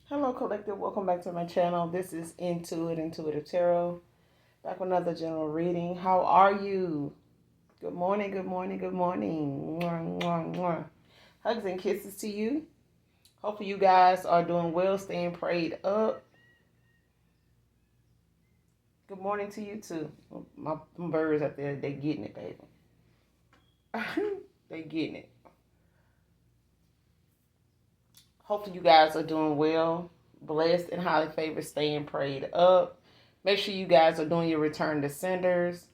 Hello, collective. Welcome back to my channel. This is Intuitive Tarot. Back with another general reading. How are you? Good morning, good morning, good morning. Mwah, mwah, mwah. Hugs and kisses to you. Hopefully you guys are doing well, staying prayed up. Good morning to you too. My birds out there, they getting it, baby. They getting it. Hopefully you guys are doing well, blessed and highly favored, staying prayed up. Make sure you guys are doing your return to senders,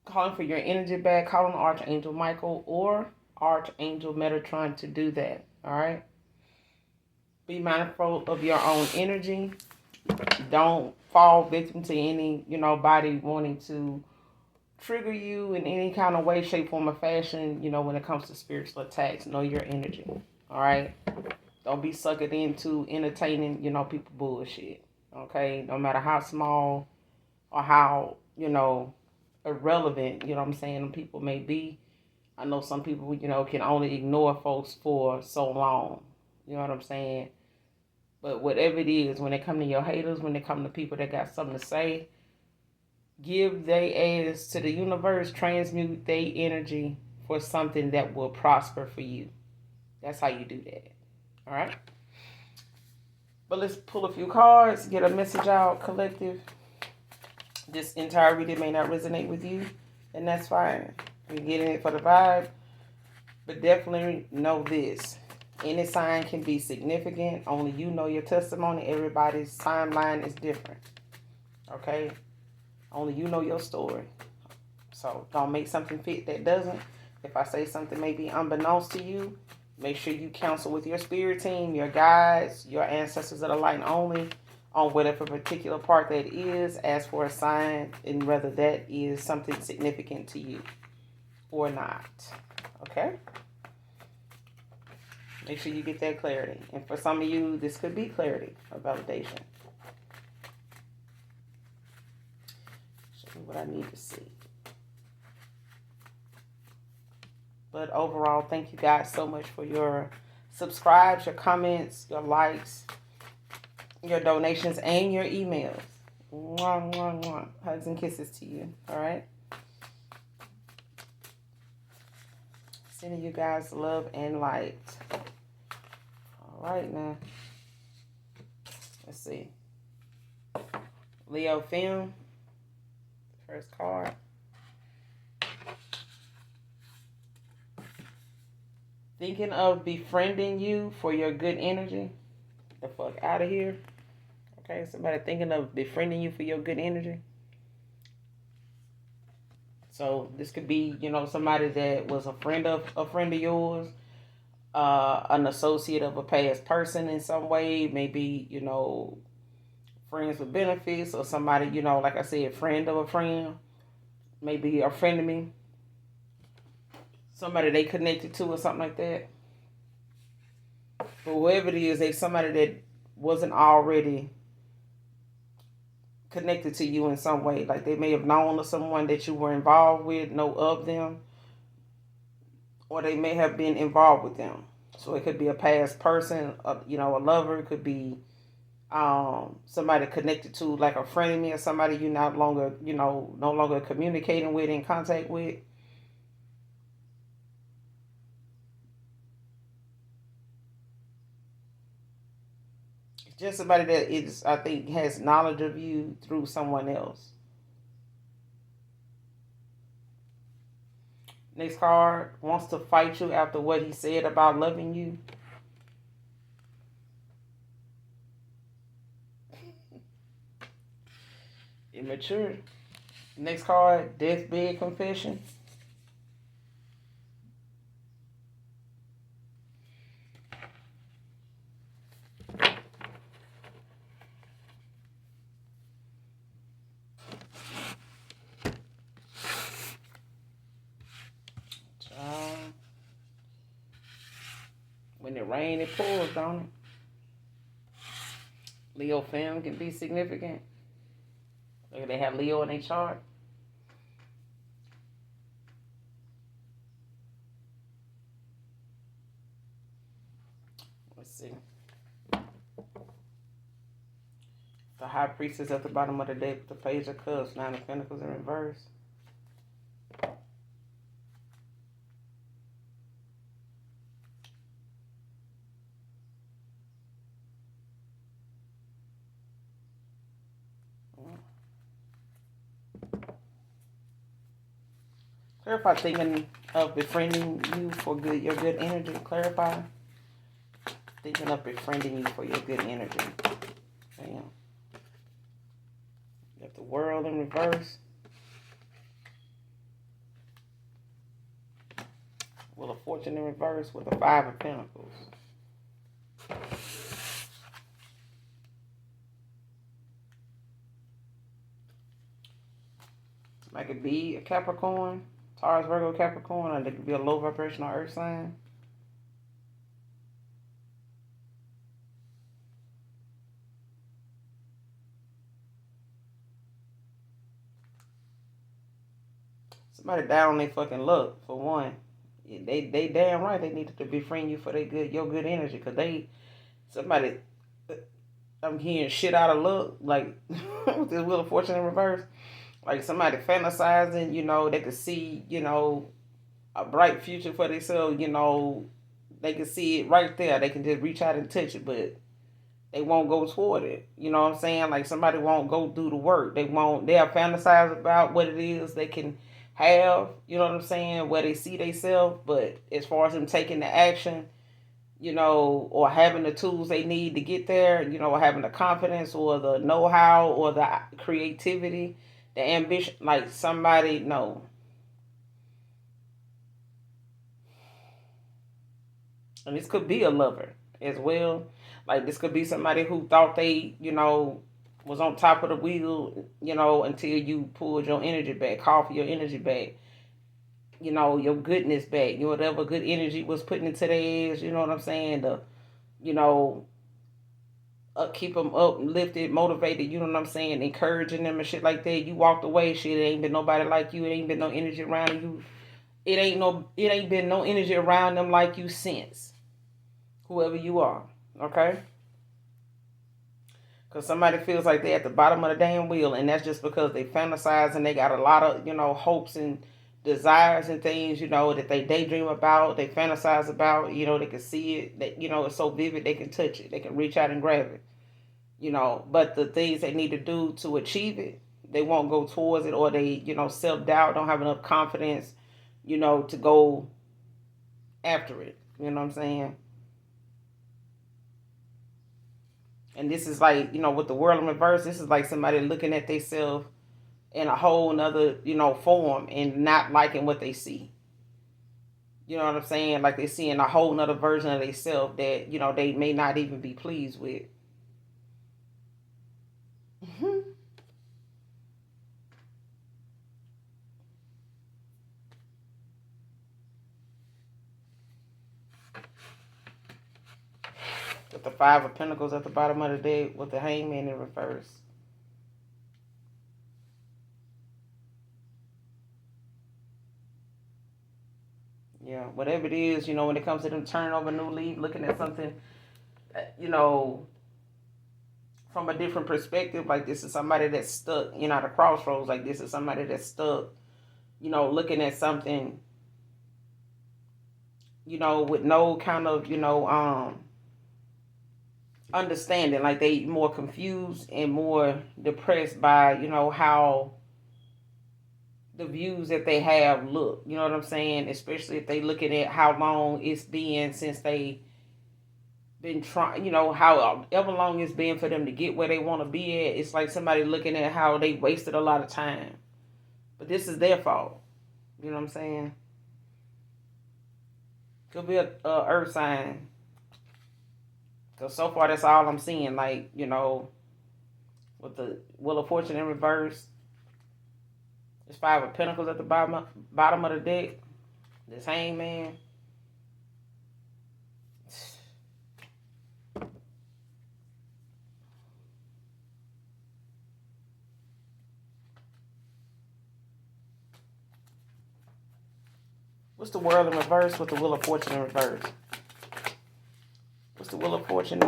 calling for your energy back, calling Archangel Michael or Archangel Metatron to do that. All right. Be mindful of your own energy. Don't fall victim to any, body wanting to trigger you in any kind of way, shape, form, or fashion, when it comes to spiritual attacks. Know your energy. All right. Don't be suckered into entertaining, people bullshit. Okay. No matter how small or how, irrelevant, what I'm saying, people may be. I know some people, can only ignore folks for so long. You know what I'm saying? But whatever it is, when they come to your haters, when they come to people that got something to say, give they ass to the universe, transmute their energy for something that will prosper for you. That's how you do that. All right? But let's pull a few cards, get a message out, collective. This entire reading may not resonate with you, and that's fine. You're getting it for the vibe. But definitely know this. Any sign can be significant. Only you know your testimony. Everybody's timeline is different. Okay? Only you know your story. So don't make something fit that doesn't. If I say something may be unbeknownst to you, make sure you counsel with your spirit team, your guides, your ancestors that are light only on whatever particular part that is. Ask for a sign and whether that is something significant to you or not. Okay? Make sure you get that clarity. And for some of you, this could be clarity or validation. Show me what I need to see. But overall, thank you guys so much for your subscribes, your comments, your likes, your donations, and your emails. Mwah, mwah, mwah. Hugs and kisses to you. All right? Sending you guys love and light. All right, now. Let's see. Leo Film. First card. Thinking of befriending you for your good energy. The fuck out of here. Okay, somebody thinking of befriending you for your good energy. So this could be, somebody that was a friend of yours, an associate of a past person in some way, maybe, friends with benefits, or somebody, like I said, friend of a friend, maybe a friend of me, somebody they connected to or something like that. But whoever it is, they somebody that wasn't already connected to you in some way. Like they may have known of someone that you were involved with, know of them, or they may have been involved with them. So it could be a past person, a lover. It could be somebody connected to, like a friend of me, or somebody you no longer communicating with, in contact with. It's just somebody that is, I think, has knowledge of you through someone else. Next card, wants to fight you after what he said about loving you. Immature. Next card, deathbed confession. When it rains, it pours, don't it? Leo fam can be significant. Look, they have Leo in their chart. Let's see. The High Priestess at the bottom of the deck with the Page of Cups, Nine of Pentacles in reverse. Clarify thinking of befriending you for your good energy. Clarify thinking of befriending you for your good energy. Damn. You have the World in reverse. Wheel of Fortune in reverse with the Five of Pentacles. It could be a Capricorn, Taurus, Virgo, Capricorn, or it could be a low vibrational earth sign. Somebody down on their fucking luck, for one. They damn right they needed to befriend you for your good energy, because somebody, I'm hearing shit out of luck, like, with this Wheel of Fortune in reverse. Like somebody fantasizing, they could see, a bright future for themselves, they can see it right there. They can just reach out and touch it, but they won't go toward it. You know what I'm saying? Like somebody won't go do the work. They'll fantasize about what it is they can have, you know what I'm saying, where they see themselves, but as far as them taking the action, or having the tools they need to get there, or having the confidence or the know-how or the creativity, the ambition, like somebody, no. And this could be a lover as well. Like this could be somebody who thought they, was on top of the wheel, until you pulled your energy back, called for your energy back, your goodness back, whatever good energy was putting into their ass, you know what I'm saying? Keep them uplifted, motivated, you know what I'm saying? Encouraging them and shit like that. You walked away, shit, it ain't been nobody like you. It ain't been no energy around you. It ain't been no energy around them like you since. Whoever you are, okay? Because somebody feels like they're at the bottom of the damn wheel, and that's just because they fantasize and they got a lot of, hopes and desires and things, that they daydream about, they fantasize about, they can see it, that, it's so vivid, they can touch it, they can reach out and grab it, but the things they need to do to achieve it, they won't go towards it, or they, self-doubt, don't have enough confidence, to go after it, you know what I'm saying? And this is like, with the World in reverse, this is like somebody looking at themselves in a whole nother, form and not liking what they see. You know what I'm saying? Like they're seeing a whole nother version of themselves that, they may not even be pleased with. With the Five of Pentacles at the bottom of the deck, with the Hangman in reverse. Yeah, whatever it is, when it comes to them turning over a new leaf, looking at something, from a different perspective, like this is somebody that's stuck, at a crossroads, like this is somebody that's stuck, looking at something, with no kind of, understanding, like they more confused and more depressed by, how the views that they have look, you know what I'm saying? Especially if they looking at how long it's been since they been trying, however long it's been for them to get where they want to be at. It's like somebody looking at how they wasted a lot of time, but this is their fault, you know what I'm saying? Could be a earth sign. Because so far, that's all I'm seeing. Like, with the Wheel of Fortune in reverse. There's Five of Pentacles at the bottom of the deck. This Hangman. What's the World in reverse with the Wheel of Fortune in reverse? What's the Wheel of Fortune?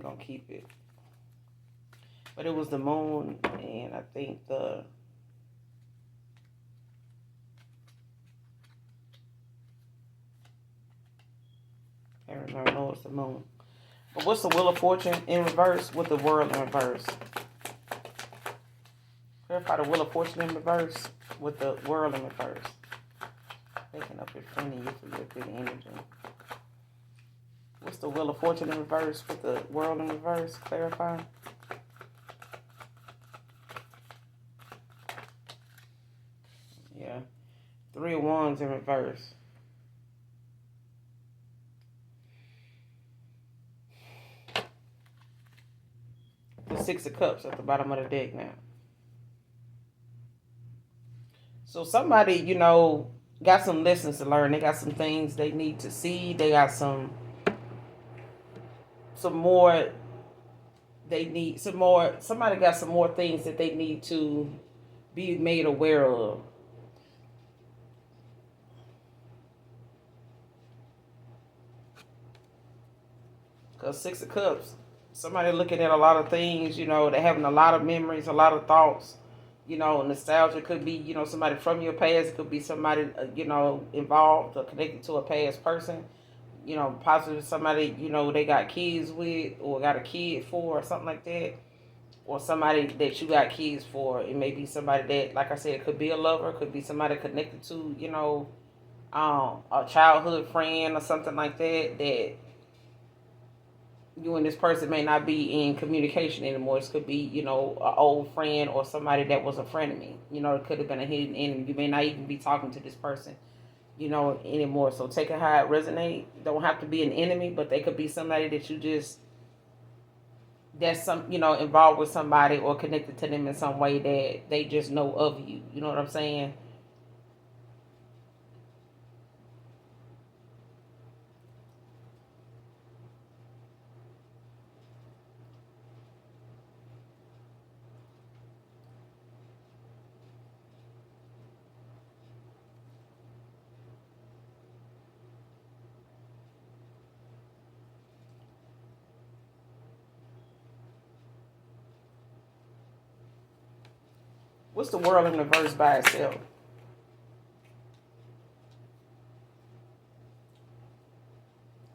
going to keep it. But it was the moon, and I think I remember, no, it's the moon. But what's the Wheel of Fortune in reverse with the World in reverse? Clarify the Wheel of Fortune in reverse with the World in reverse. Thinking of befriending you for your good energy. What's the Wheel of Fortune in reverse with the World in reverse? Clarify. Yeah. 3 of Wands in reverse. The 6 of Cups at the bottom of the deck now. So somebody, got some lessons to learn. They got some things they need to see. They got some more. They need some more. Somebody got some more things that they need to be made aware of. Because 6 of Cups, somebody looking at a lot of things, they're having a lot of memories, a lot of thoughts. Nostalgia could be, somebody from your past. It could be somebody, involved or connected to a past person. Possibly somebody, they got kids with or got a kid for or something like that. Or somebody that you got kids for. It may be somebody that, like I said, it could be a lover. It could be somebody connected to, a childhood friend or something like that you and this person may not be in communication anymore. It could be, an old friend or somebody that was a friend of me. It could have been a hidden enemy. You may not even be talking to this person, anymore. So take it how it resonates. Don't have to be an enemy, but they could be somebody that you just, that's involved with somebody or connected to them in some way that they just know of you. You know what I'm saying? What's the World in reverse by itself?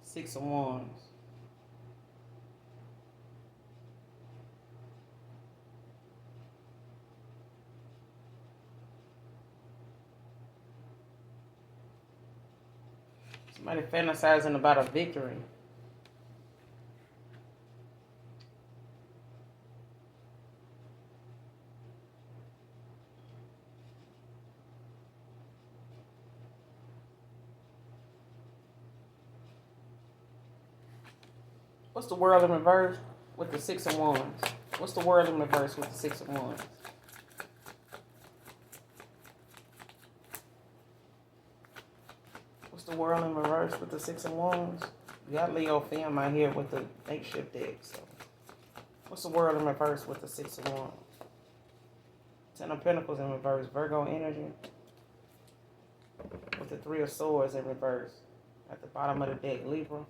Six of Wands. Somebody fantasizing about a victory. What's the World in reverse with the Six of Wands? What's the World in reverse with the Six of Wands? What's the World in reverse with the Six of Wands? You got Leo fam out here with the makeshift deck. So, what's the World in reverse with the Six of Wands? Ten of Pentacles in reverse. Virgo energy. With the Three of Swords in reverse. At the bottom of the deck, Libra.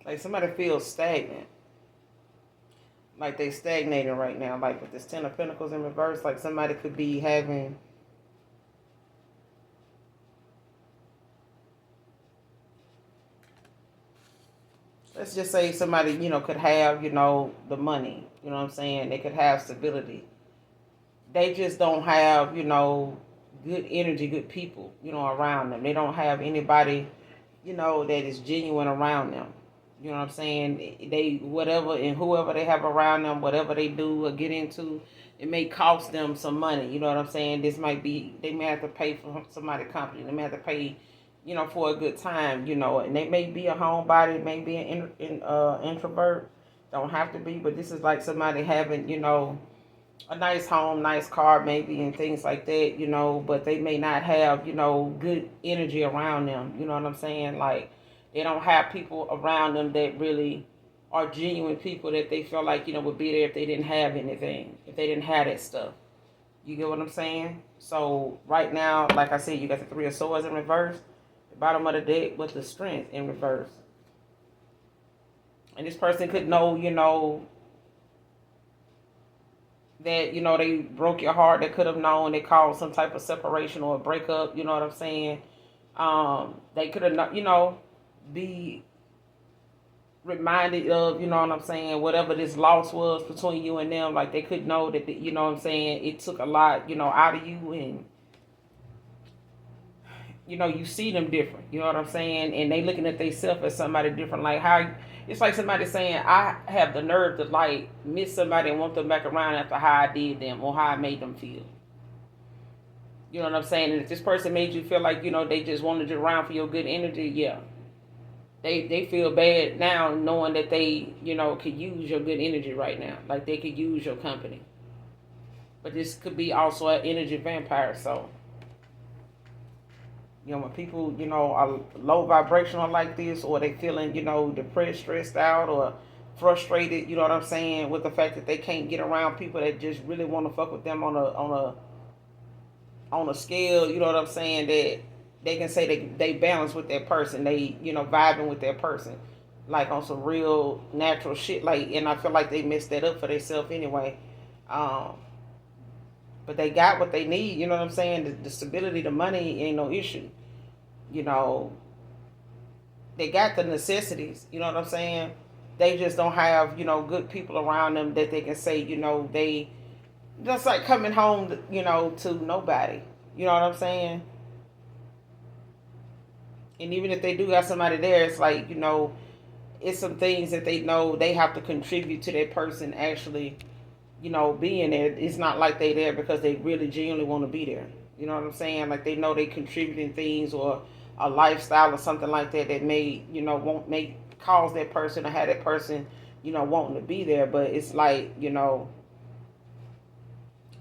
Like somebody feels stagnant. Like they stagnating right now. Like with this Ten of Pentacles in reverse, like somebody could be having, let's just say somebody, could have, the money. You know what I'm saying? They could have stability. They just don't have, good energy, good people, around them. They don't have anybody, that is genuine around them. You know what I'm saying? They, whatever and whoever they have around them, whatever they do or get into, it may cost them some money. You know what I'm saying? This might be, they may have to pay for somebody's company. They may have to pay, for a good time, and they may be a homebody, may be an introvert. Don't have to be, but this is like somebody having, a nice home, nice car maybe, and things like that, but they may not have, good energy around them. You know what I'm saying? Like, they don't have people around them that really are genuine people that they feel like, would be there if they didn't have anything, if they didn't have that stuff. You get what I'm saying? So right now, like I said, you got the Three of Swords in reverse, the bottom of the deck with the Strength in reverse. And this person could know, that, they broke your heart. They could have known they caused some type of separation or a breakup, you know what I'm saying? They could have, be reminded of, you know what I'm saying, whatever this loss was between you and them. Like, they could know that, you know what I'm saying, it took a lot, out of you, and, you see them different, you know what I'm saying, and they looking at themselves as somebody different. Like, how, it's like somebody saying, I have the nerve to, like, miss somebody and want them back around after how I did them or how I made them feel. You know what I'm saying? And if this person made you feel like, they just wanted you around for your good energy, yeah. They feel bad now knowing that they, could use your good energy right now. Like, they could use your company. But this could be also an energy vampire, so. When people, are low vibrational like this, or they feeling, depressed, stressed out, or frustrated, you know what I'm saying, with the fact that they can't get around people that just really want to fuck with them on a scale, you know what I'm saying, that they can say they balance with that person, they, vibing with that person, like on some real natural shit, like, and I feel like they messed that up for themselves anyway. But they got what they need, you know what I'm saying? The stability, the money ain't no issue. They got the necessities, you know what I'm saying? They just don't have, good people around them that they can say, they just like coming home, to nobody. You know what I'm saying? And even if they do got somebody there, it's like, it's some things that they know they have to contribute to that person actually, being there. It's not like they there because they really genuinely want to be there. You know what I'm saying? Like, they know they contributing things or a lifestyle or something like that that may, won't make cause that person or have that person, wanting to be there. But it's like,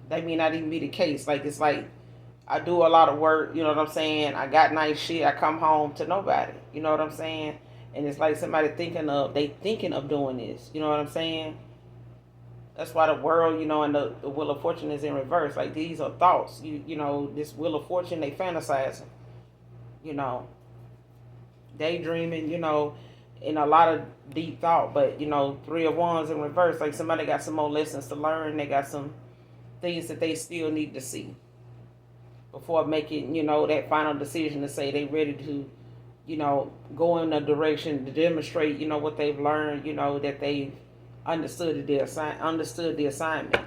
that may not even be the case. Like, it's like, I do a lot of work, you know what I'm saying? I got nice shit. I come home to nobody. You know what I'm saying? And it's like somebody thinking of doing this. You know what I'm saying? That's why the world, and the Wheel of Fortune is in reverse. Like, these are thoughts. This Wheel of Fortune, they fantasizing. Daydreaming, in a lot of deep thought. But, Three of Wands in reverse. Like, somebody got some more lessons to learn. They got some things that they still need to see before making, that final decision to say they ready to, go in a direction to demonstrate, what they've learned, that they've understood the assignment.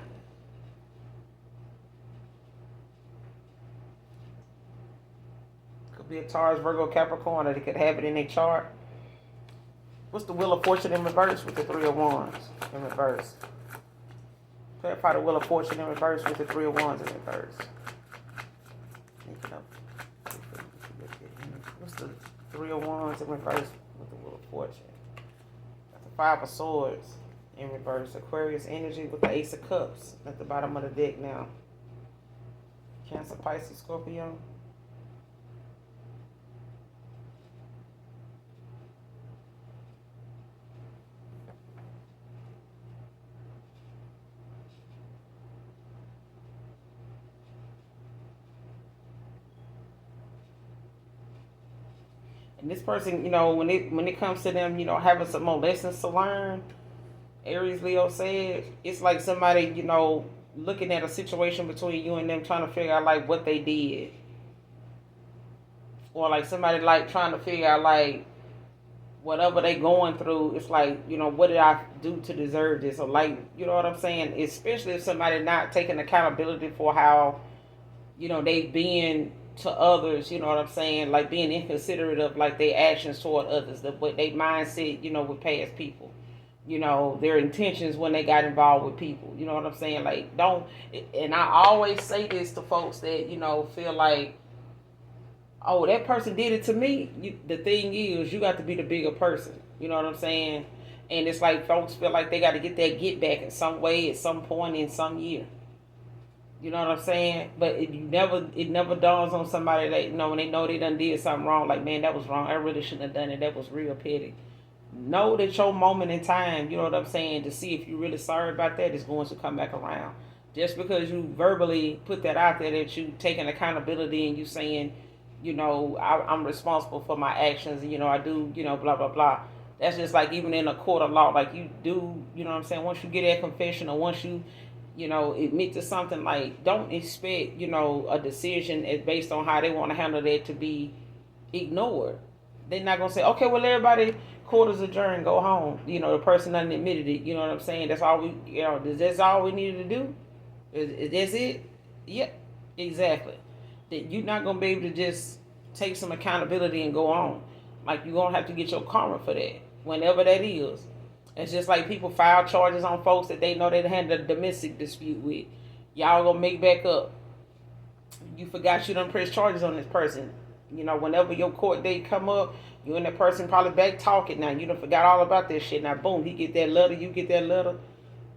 Could be a Taurus, Virgo, Capricorn, or they could have it in their chart. What's the Wheel of Fortune in reverse with the Three of Wands in reverse? Clarify the Wheel of Fortune in reverse with the Three of Wands in reverse. What's the Three of Wands in reverse with the Wheel of Fortune? Got the Five of Swords in reverse. Aquarius energy with the Ace of Cups at the bottom of the deck now. Cancer, Pisces, Scorpio. And this person, when it comes to them, having some more lessons to learn, Aries, Leo said, it's like somebody, looking at a situation between you and them, trying to figure out, like, what they did. Or, like, somebody, like, trying to figure out, like, whatever they going through, it's like, what did I do to deserve this? Or, like, you know what I'm saying? Especially if somebody not taking accountability for how, they've been to others, you know what I'm saying? Like, being inconsiderate of, like, their actions toward others, what their mindset, with past people. Their intentions when they got involved with people. You know what I'm saying? Like, don't, and I always say this to folks that, feel like, oh, that person did it to me. The thing is, you got to be the bigger person. You know what I'm saying? And it's like folks feel like they got to get that get back in some way, at some point in some year. You know what I'm saying? But it never dawns on somebody that, when they know they done did something wrong, like, man, that was wrong. I really shouldn't have done it. That was real petty. know that your moment in time, you know what I'm saying, to see if you're really sorry about that is going to come back around. Just because you verbally put that out there that you taking accountability and you saying, I'm responsible for my actions, and I do, blah blah blah. That's just like even in a court of law, like you do, you know what I'm saying. Once you get that confession, or once you, admit to something, like don't expect, a decision is based on how they want to handle that to be ignored. They're not gonna say, okay, well everybody court is adjourned, go home. The person done admitted it. You know what I'm saying? That's all we, that's all we needed to do. Is it? Yeah, exactly. That you're not gonna be able to just take some accountability and go on. Like you're gonna have to get your karma for that, whenever that is. It's just like people file charges on folks that they know they had a domestic dispute with. Y'all gonna make back up. You forgot you done press charges on this person. Whenever your court date come up, you and that person probably back talking now. You done forgot all about this shit. Now boom, he get that letter, you get that letter.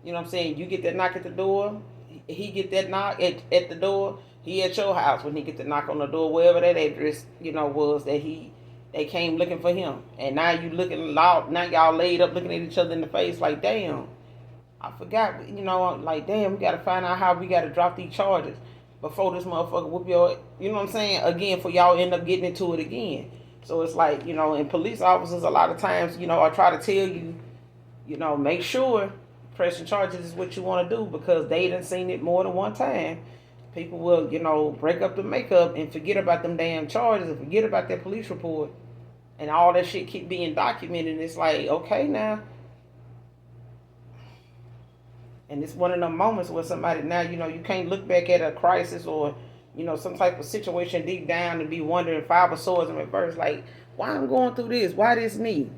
You know what I'm saying? You get that knock at the door. He get that knock at the door. He at your house when he get the knock on the door, wherever that address, was that they came looking for him. And now you looking loud. Now y'all laid up looking at each other in the face like, damn, I forgot. Like, damn, we got to find out how we got to drop these charges before this motherfucker whoop your, you know what I'm saying, again, for y'all end up getting into it again. So it's like, and police officers a lot of times, I try to tell you, make sure pressing charges is what you want to do, because they done seen it more than one time. People will, break up the makeup and forget about them damn charges and forget about their police report, and all that shit keep being documented. And it's like, okay, now. And it's one of them moments where somebody now, you can't look back at a crisis or, some type of situation deep down and be wondering five of swords in reverse, like, why I'm going through this? Why this me?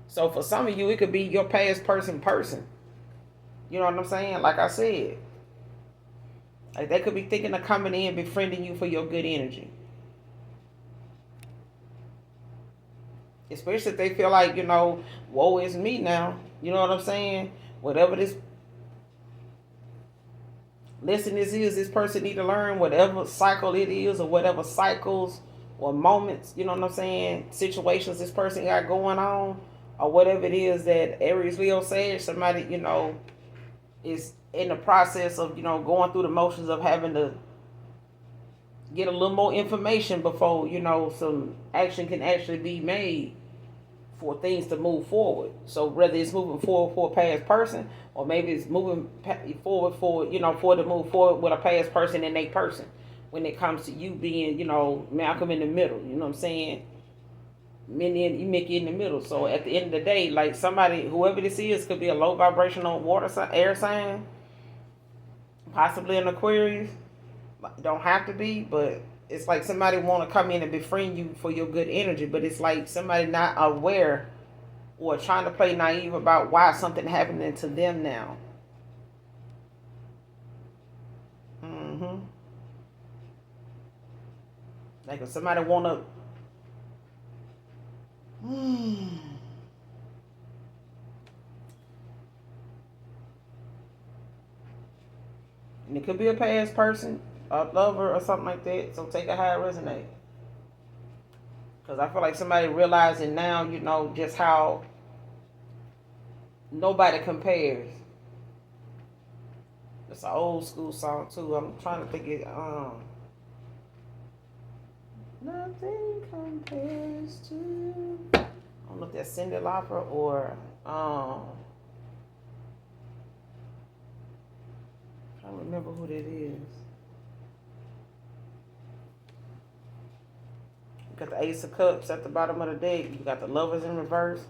So for some of you, it could be your past person. You know what I'm saying? Like I said. Like they could be thinking of coming in, befriending you for your good energy. Especially if they feel like, woe is me now. You know what I'm saying? Whatever this lesson this person need to learn, whatever cycle it is, or whatever cycles or moments, you know what I'm saying, situations this person got going on, or whatever it is that Aries Leo said, somebody, is in the process of, going through the motions of having to get a little more information before, some action can actually be made for things to move forward. So whether it's moving forward for a past person, or maybe it's moving forward for, for to move forward with a past person and a person, when it comes to you being, Malcolm in the middle, you know what I'm saying? You make it in the middle. So at the end of the day, like somebody, whoever this is, could be a low vibrational air sign, possibly an Aquarius. Don't have to be, but it's like somebody want to come in and befriend you for your good energy, but it's like somebody not aware or trying to play naive about why something happening to them now. Like if somebody want to and it could be a past person, a lover or something like that, so take it how it resonates. Because I feel like somebody realizing now, just how nobody compares. It's an old school song too. I'm trying to think it. Nothing compares to you. I don't know if that's Cyndi Lauper or I don't remember who that is. You got the Ace of Cups at the bottom of the deck. You got the Lovers in reverse.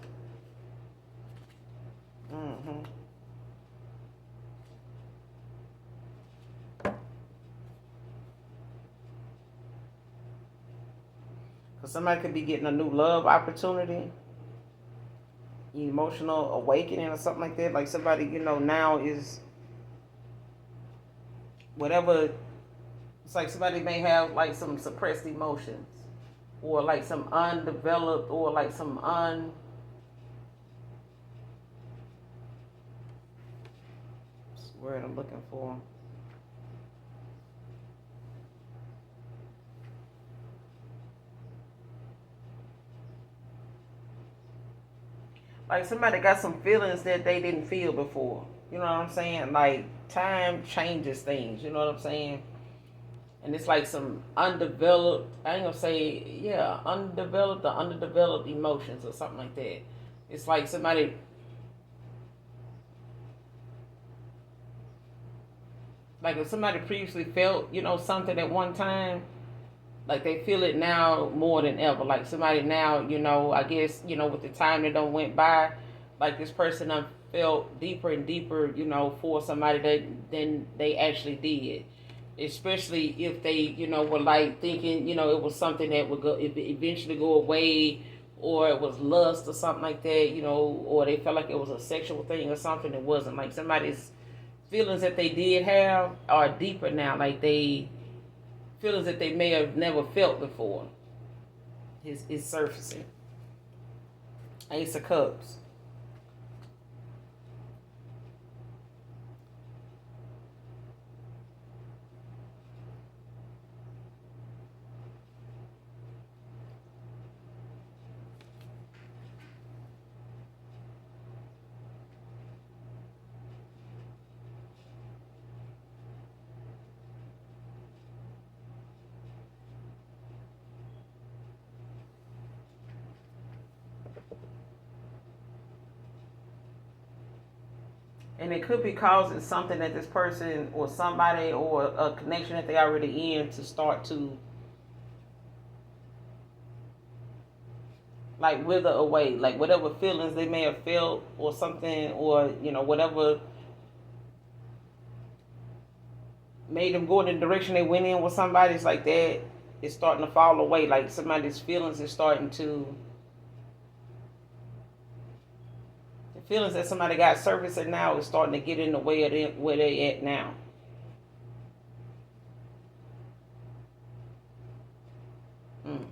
Because somebody could be getting a new love opportunity, emotional awakening or something like that. Like somebody, now is whatever. It's like somebody may have like some suppressed emotions, or like some undeveloped, or like some what's the word I'm looking for. Like somebody got some feelings that they didn't feel before. You know what I'm saying? Like time changes things. You know what I'm saying? And it's like some undeveloped. I ain't gonna say yeah, undeveloped or underdeveloped emotions or something like that. It's like somebody like if somebody previously felt something at one time, like they feel it now more than ever. Like somebody now, I guess with the time that don't went by, like this person done felt deeper and deeper, for somebody that than they actually did. Especially if they, were like thinking, it was something that would go eventually go away, or it was lust or something like that, or they felt like it was a sexual thing or something. It wasn't. Like somebody's feelings that they did have are deeper now. Like they feelings that they may have never felt before is surfacing. Ace of Cups. And it could be causing something that this person or somebody or a connection that they already in to start to like wither away. Like whatever feelings they may have felt or something, or whatever made them go in the direction they went in with somebody, it's like that is starting to fall away. Like somebody's feelings is starting to the feelings that somebody got surfacing now is starting to get in the way of them where they at now. Mm.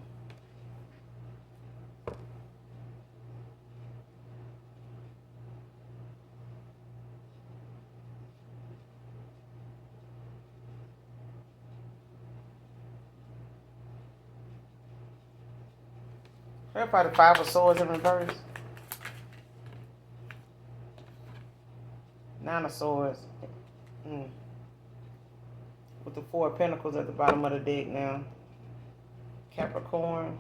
That's probably the Five of Swords in reverse. Nine of Swords. Mm. With the Four of Pentacles at the bottom of the deck now. Capricorn.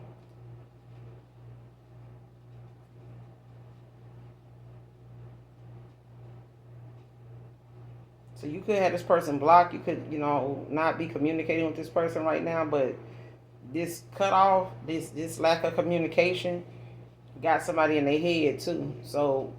So you could have this person blocked. You could, not be communicating with this person right now, but this cutoff, this lack of communication got somebody in their head too. So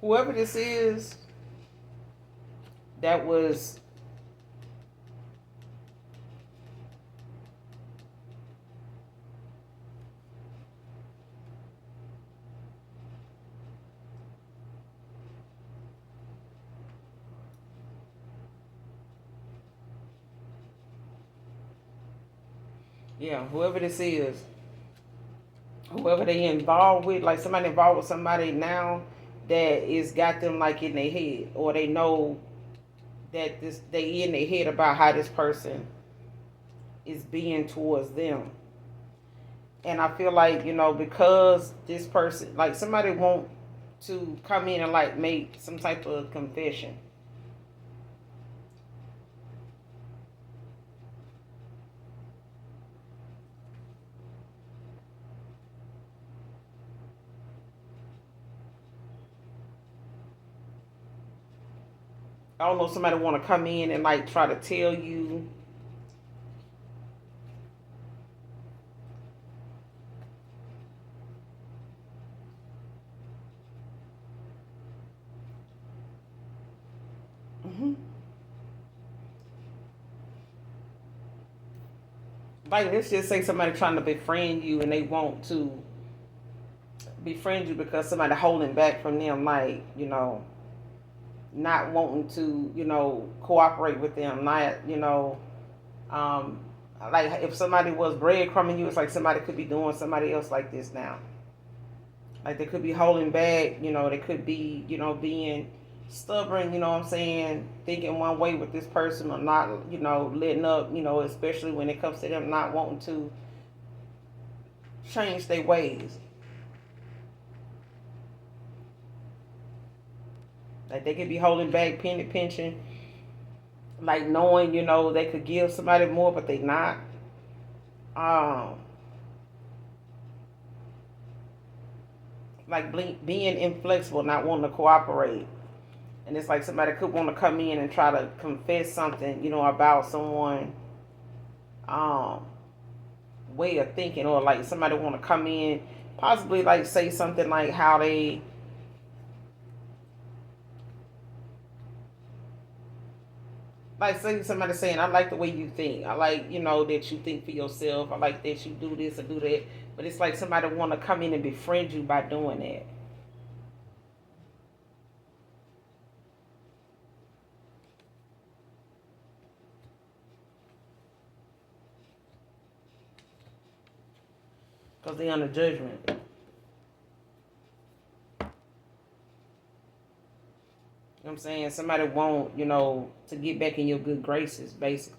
whoever this is, that was yeah, whoever this is, whoever they involved with, like somebody involved with somebody now that is got them like in their head, or they know that this they in their head about how this person is being towards them. And I feel like, because this person, like somebody want to come in and like make some type of confession. I don't know, somebody want to come in and like try to tell you. Hmm. Like, let's just say somebody trying to befriend you and they want to befriend you because somebody holding back from them, like, not wanting to, cooperate with them, not, um, like if somebody was breadcrumbing you, it's like somebody could be doing somebody else like this now. Like they could be holding back, they could be, being stubborn, what I'm saying, thinking one way with this person or not, letting up, especially when it comes to them not wanting to change their ways. Like they could be holding back, penny pinching, like knowing, they could give somebody more, but they not. Um, like being inflexible, not wanting to cooperate. And it's like somebody could want to come in and try to confess something, about someone um way of thinking, or like somebody want to come in, possibly like say something like how they, like say somebody saying, I like the way you think, I like, that you think for yourself, I like that you do this or do that. But it's like somebody want to come in and befriend you by doing that. Because they under judgment. You know what I'm saying? Somebody want, to get back in your good graces, basically.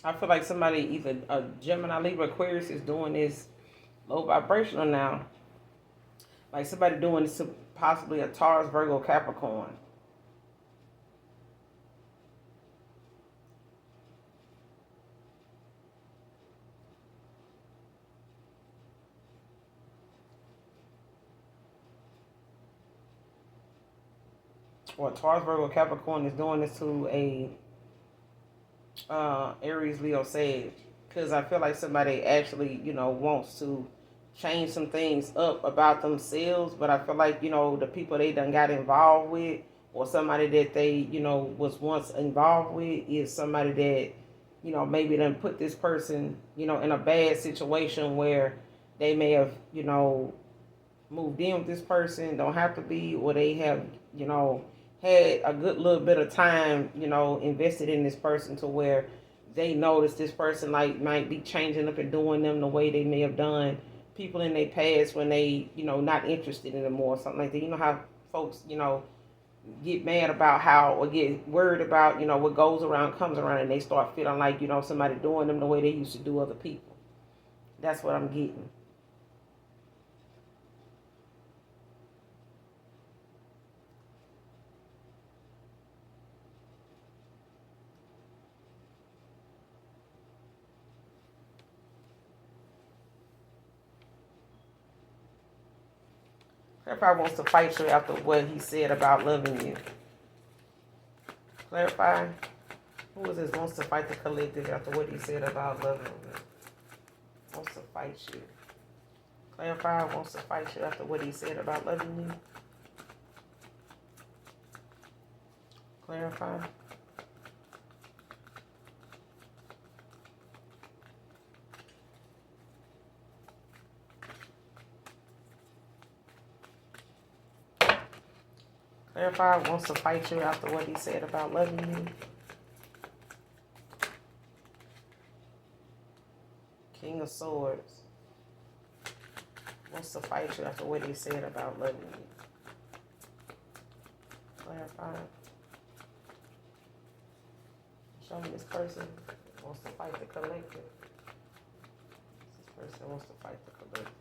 I feel like somebody, either a Gemini, Libra, Aquarius, is doing this low vibrational now. Like somebody doing this to possibly a Taurus, Virgo, Capricorn. Or Taurus, Virgo, Capricorn is doing this to a Aries, Leo, Sage. Because I feel like somebody actually, wants to change some things up about themselves. But I feel like, the people they done got involved with, or somebody that they, was once involved with, is somebody that, maybe done put this person, in a bad situation where they may have, moved in with this person, don't have to be, or they have, had a good little bit of time, invested in this person to where they notice this person like might be changing up and doing them the way they may have done people in their past when they, not interested in them more, something like that. You know how folks, get mad about how, or get worried about, what goes around comes around, and they start feeling like, somebody doing them the way they used to do other people. That's what I'm getting. Clarify wants to fight you after what he said about loving you. Clarify. Who is this wants to fight the collective after what he said about loving you? Wants to fight you. Clarify wants to fight you after what he said about loving you. Clarify. Clarify wants to fight you after what he said about loving you. King of Swords wants to fight you after what he said about loving you. Clarify. Show me this person wants to fight the collective. This person wants to fight the collective.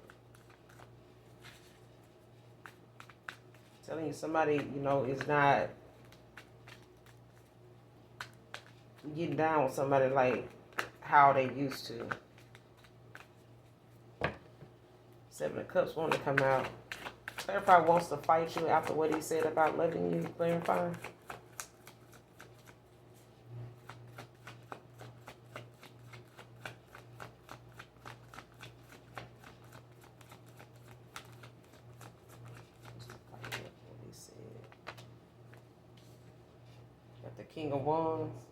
Telling you somebody, is not getting down with somebody like how they used to. Seven of Cups want to come out. Clarify wants to fight you after what he said about loving you. Clarify. Got the King of Wands.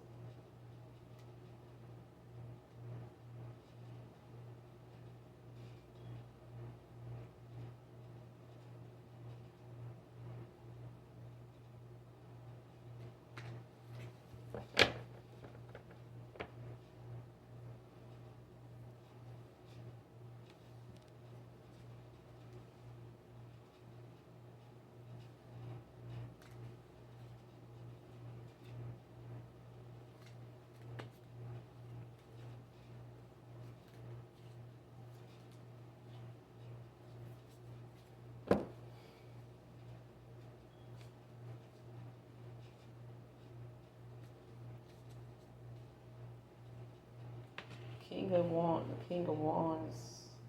King of Wands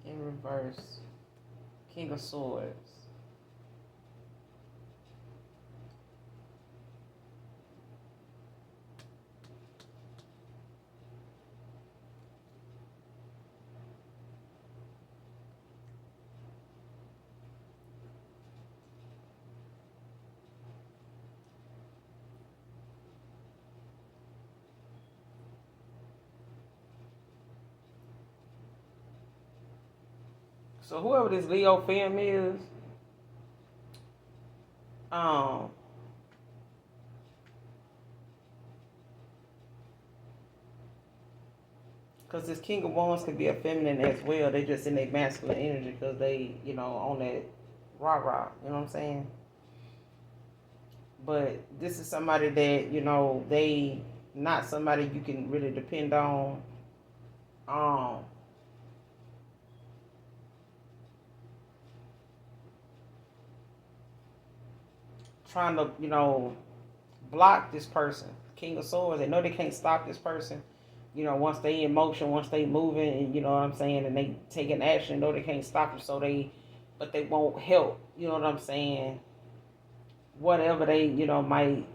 in reverse. King of Swords. So whoever this Leo femme is, because this King of Wands could be a feminine as well. They just in their masculine energy because they, on that rah-rah. You know what I'm saying? But this is somebody that, they not somebody you can really depend on. Trying to, block this person. King of Swords, they know they can't stop this person. Once they in motion, once they moving, and you know what I'm saying, and they taking action, know they can't stop them, but they won't help. You know what I'm saying? Whatever they, might.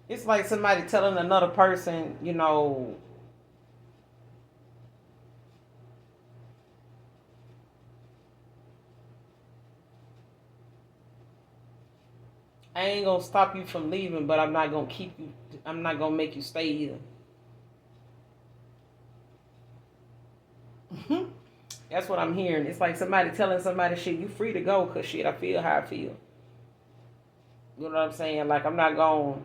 It's like somebody telling another person, I ain't gonna stop you from leaving, but I'm not gonna keep you. I'm not gonna make you stay either. That's what I'm hearing. It's like somebody telling somebody, shit, you free to go, cause shit, I feel how I feel. You know what I'm saying? Like I'm not going.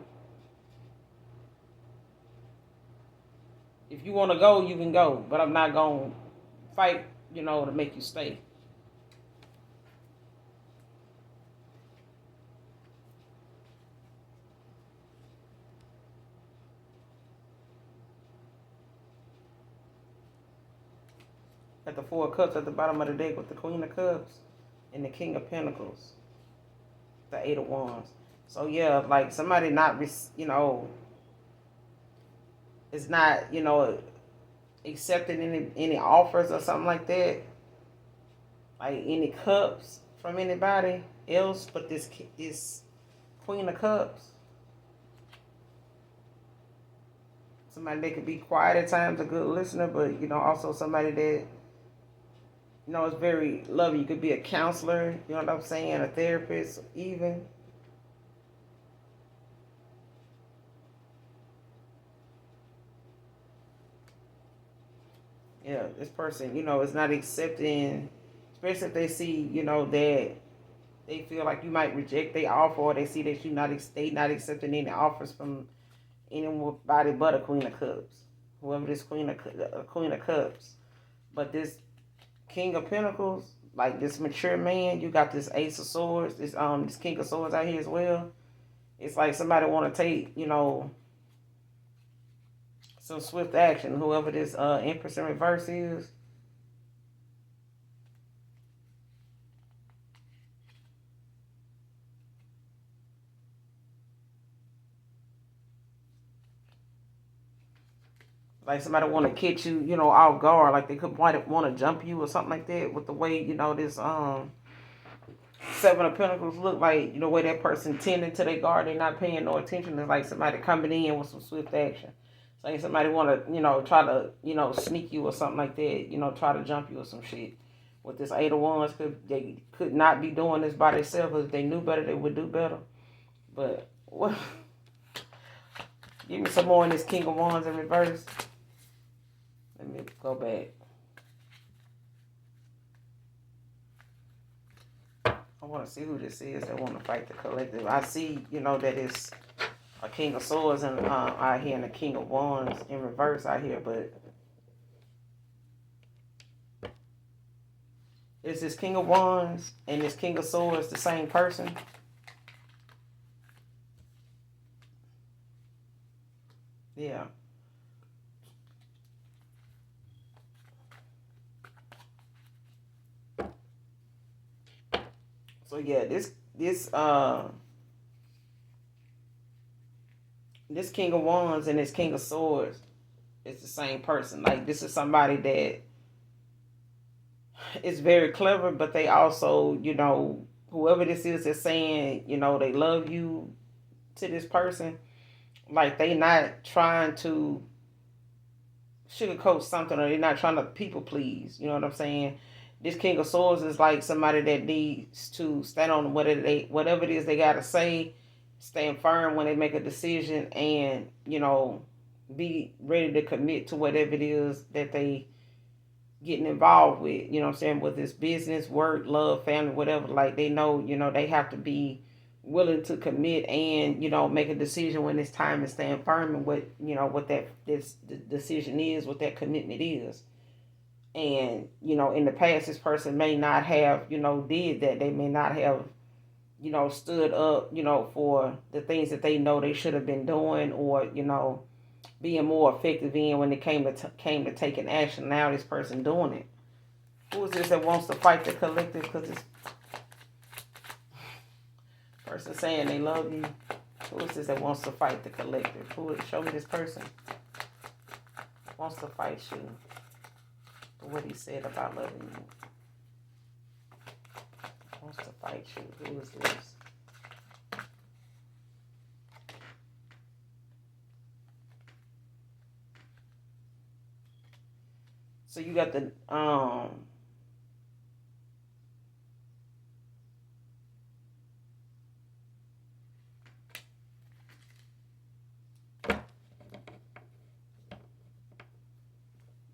If you want to go, you can go, but I'm not going to fight, to make you stay. At the Four of Cups at the bottom of the deck with the Queen of Cups and the King of Pentacles, the Eight of Wands. So yeah, like somebody not, is not, accepting any offers or something like that, like any cups from anybody else, but this Queen of Cups. Somebody that could be quiet at times, a good listener, but also somebody that is very loving. You could be a counselor, you know what I'm saying, a therapist, even. Yeah, this person, is not accepting, especially if they see, that they feel like you might reject their offer, or they see that they not accepting any offers from anybody but a Queen of Cups. Whoever this Queen of Cups. But this King of Pentacles, like this mature man. You got this Ace of Swords, this King of Swords out here as well. It's like somebody want to take, some swift action. Whoever this Empress in reverse is. Like somebody want to catch you, off guard. Like they could might want to jump you or something like that. With the way this Seven of Pentacles look like, the way that person tending to their guard, they're not paying no attention. It's like somebody coming in with some swift action. It's like somebody want to, try to, sneak you or something like that. Try to jump you or some shit. With this Eight of Wands, they could not be doing this by themselves. If they knew better, they would do better. But what? Give me some more in this King of Wands in reverse. Let me go back. I want to see who this is that want to fight the collective. I see, that it's a King of Swords and out here and a King of Wands in reverse out here, but is this King of Wands and this King of Swords the same person? Yeah. So yeah, this King of Wands and this King of Swords is the same person. Like this is somebody that is very clever, but they also, whoever this is saying, they love you to this person. Like they not trying to sugarcoat something, or they're not trying to people please. You know what I'm saying? This King of Swords is like somebody that needs to stand on whatever it is they gotta say, stand firm when they make a decision, and be ready to commit to whatever it is that they getting involved with. You know what I'm saying? With this business, work, love, family, whatever. Like they know, they have to be willing to commit and make a decision when it's time to stand firm and what this decision is, what that commitment is. And in the past this person may not have did that. They may not have stood up for the things that they know they should have been doing, or being more effective in when it came to taking action. Now this person doing it. Who is this that wants to fight the collective? Because this person saying they love you. Who is this that wants to fight the collective? Show me this person wants to fight you. What he said about loving you. Wants to fight you. Who is this? So you got the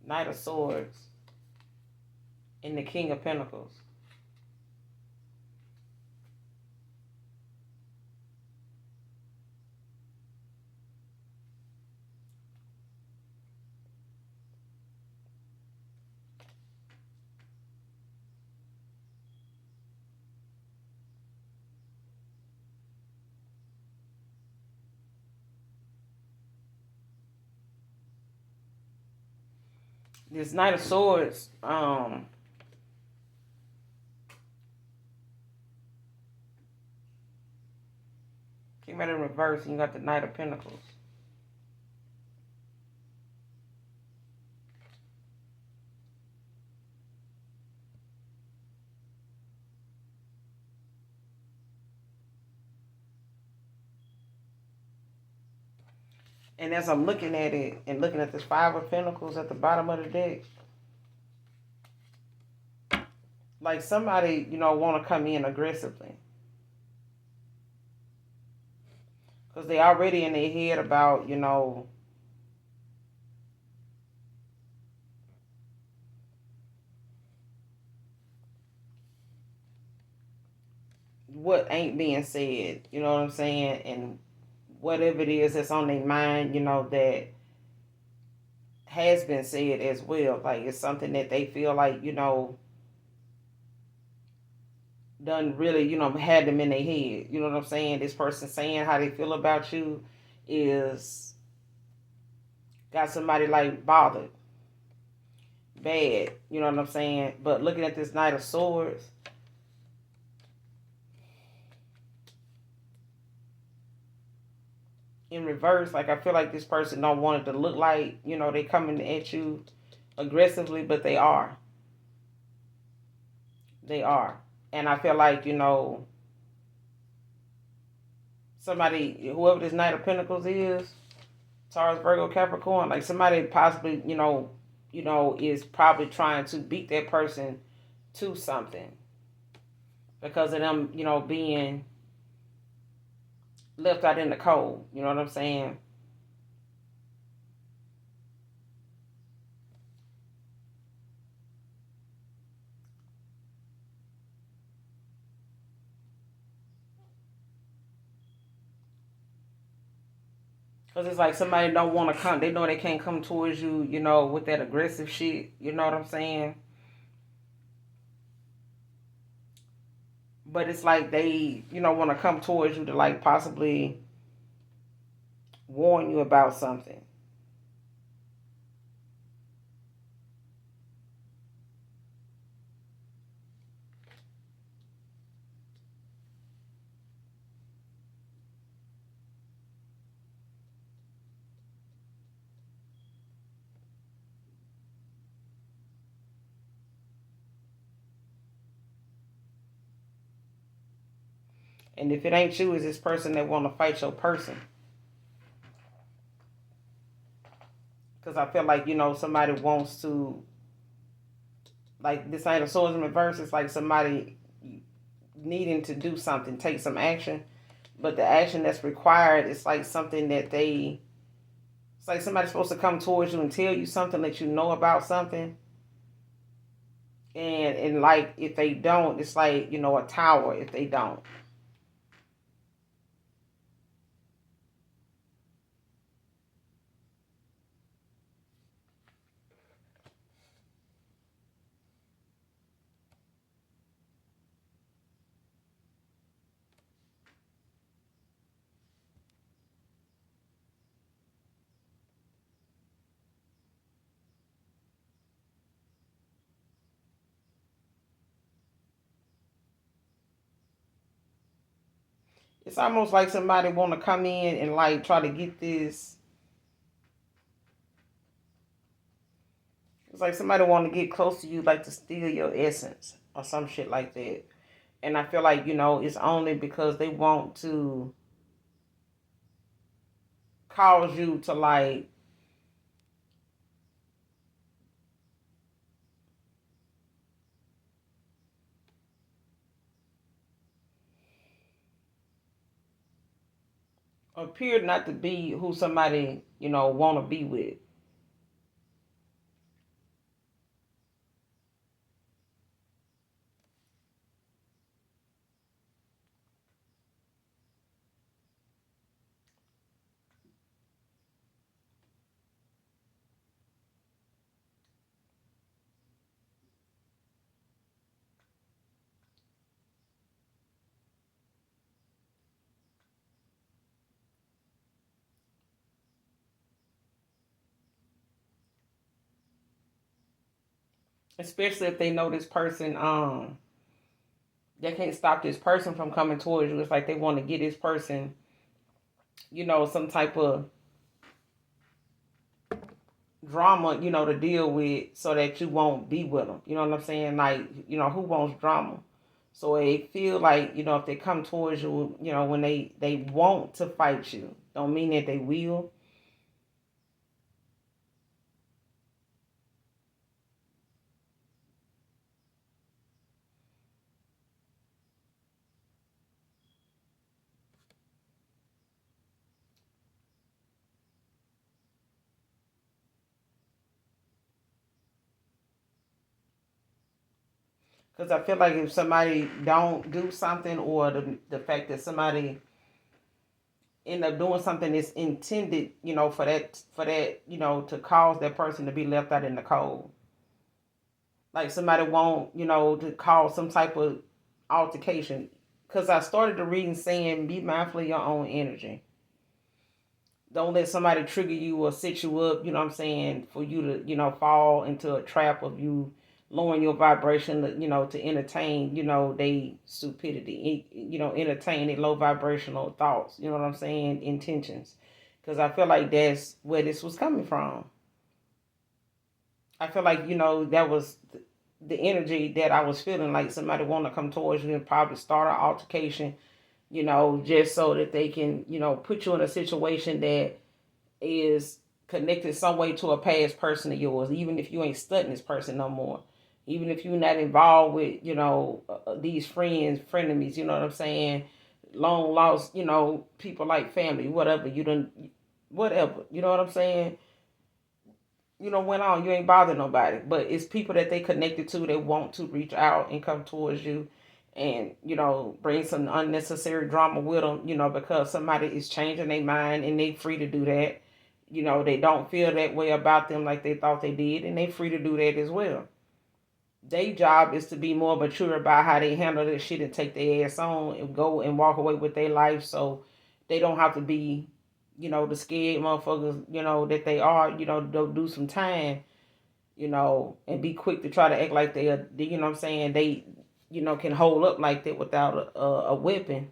Knight of Swords and the King of Pentacles. This Knight of Swords, came out in reverse, and you got the Knight of Pentacles. And as I'm looking at it and looking at this Five of Pentacles at the bottom of the deck, like somebody, want to come in aggressively. Because they already in their head about, what ain't being said. You know what I'm saying? And whatever it is that's on their mind, that has been said as well. Like it's something that they feel like, done really, had them in their head. You know what I'm saying? This person saying how they feel about you is got somebody like bothered bad. You know what I'm saying? But looking at this Knight of Swords, in reverse, like I feel like this person don't want it to look like, they coming at you aggressively, but they are. They are. And I feel like, somebody, whoever this Knight of Pentacles is, Taurus, Virgo, Capricorn, like somebody possibly, is probably trying to beat that person to something because of them, being left out in the cold. You know what I'm saying? Because it's like somebody don't want to come. They know they can't come towards you, with that aggressive shit. You know what I'm saying? But it's like they, want to come towards you to like possibly warn you about something. And if it ain't you, it's this person that want to fight your person. Because I feel like, somebody wants to, like this Knight of Swords in reverse, it's like somebody needing to do something, take some action. But the action that's required is like something that it's like somebody's supposed to come towards you and tell you something that you know about something. And like if they don't, it's like, a tower if they don't. It's almost like somebody want to come in and like try to get this. It's like somebody want to get close to you, like to steal your essence or some shit like that. And I feel like, it's only because they want to cause you to like appear not to be who somebody, want to be with. Especially if they know this person, they can't stop this person from coming towards you. It's like they want to get this person, some type of drama, to deal with so that you won't be with them. You know what I'm saying? Like, who wants drama? So they feel like, if they come towards you, when they want to fight you, don't mean that they will. Because I feel like if somebody don't do something, or the fact that somebody end up doing something that's intended, for that, to cause that person to be left out in the cold. Like somebody want, to cause some type of altercation. Because I started the reading saying, be mindful of your own energy. Don't let somebody trigger you or set you up, for you to, fall into a trap of you lowering your vibration, to entertain, they stupidity, entertain their low vibrational thoughts, intentions. Because I feel like that's where this was coming from. I feel like, that was the energy that I was feeling, like somebody want to come towards you and probably start an altercation, just so that they can, put you in a situation that is connected some way to a past person of yours, even if you ain't studying this person no more. Even if you're not involved with, these friends, frenemies, you know what I'm saying? Long lost, people like family, whatever, whatever, you know what I'm saying? Went on, you ain't bothered nobody. But it's people that they connected to that want to reach out and come towards you and, bring some unnecessary drama with them, because somebody is changing their mind and they free to do that. They don't feel that way about them like they thought they did, and they free to do that as well. Their job is to be more mature about how they handle this shit and take their ass on and go and walk away with their life, so they don't have to be, the scared motherfuckers, that they are, they'll do some time, and be quick to try to act like they are, they, can hold up like that without a weapon.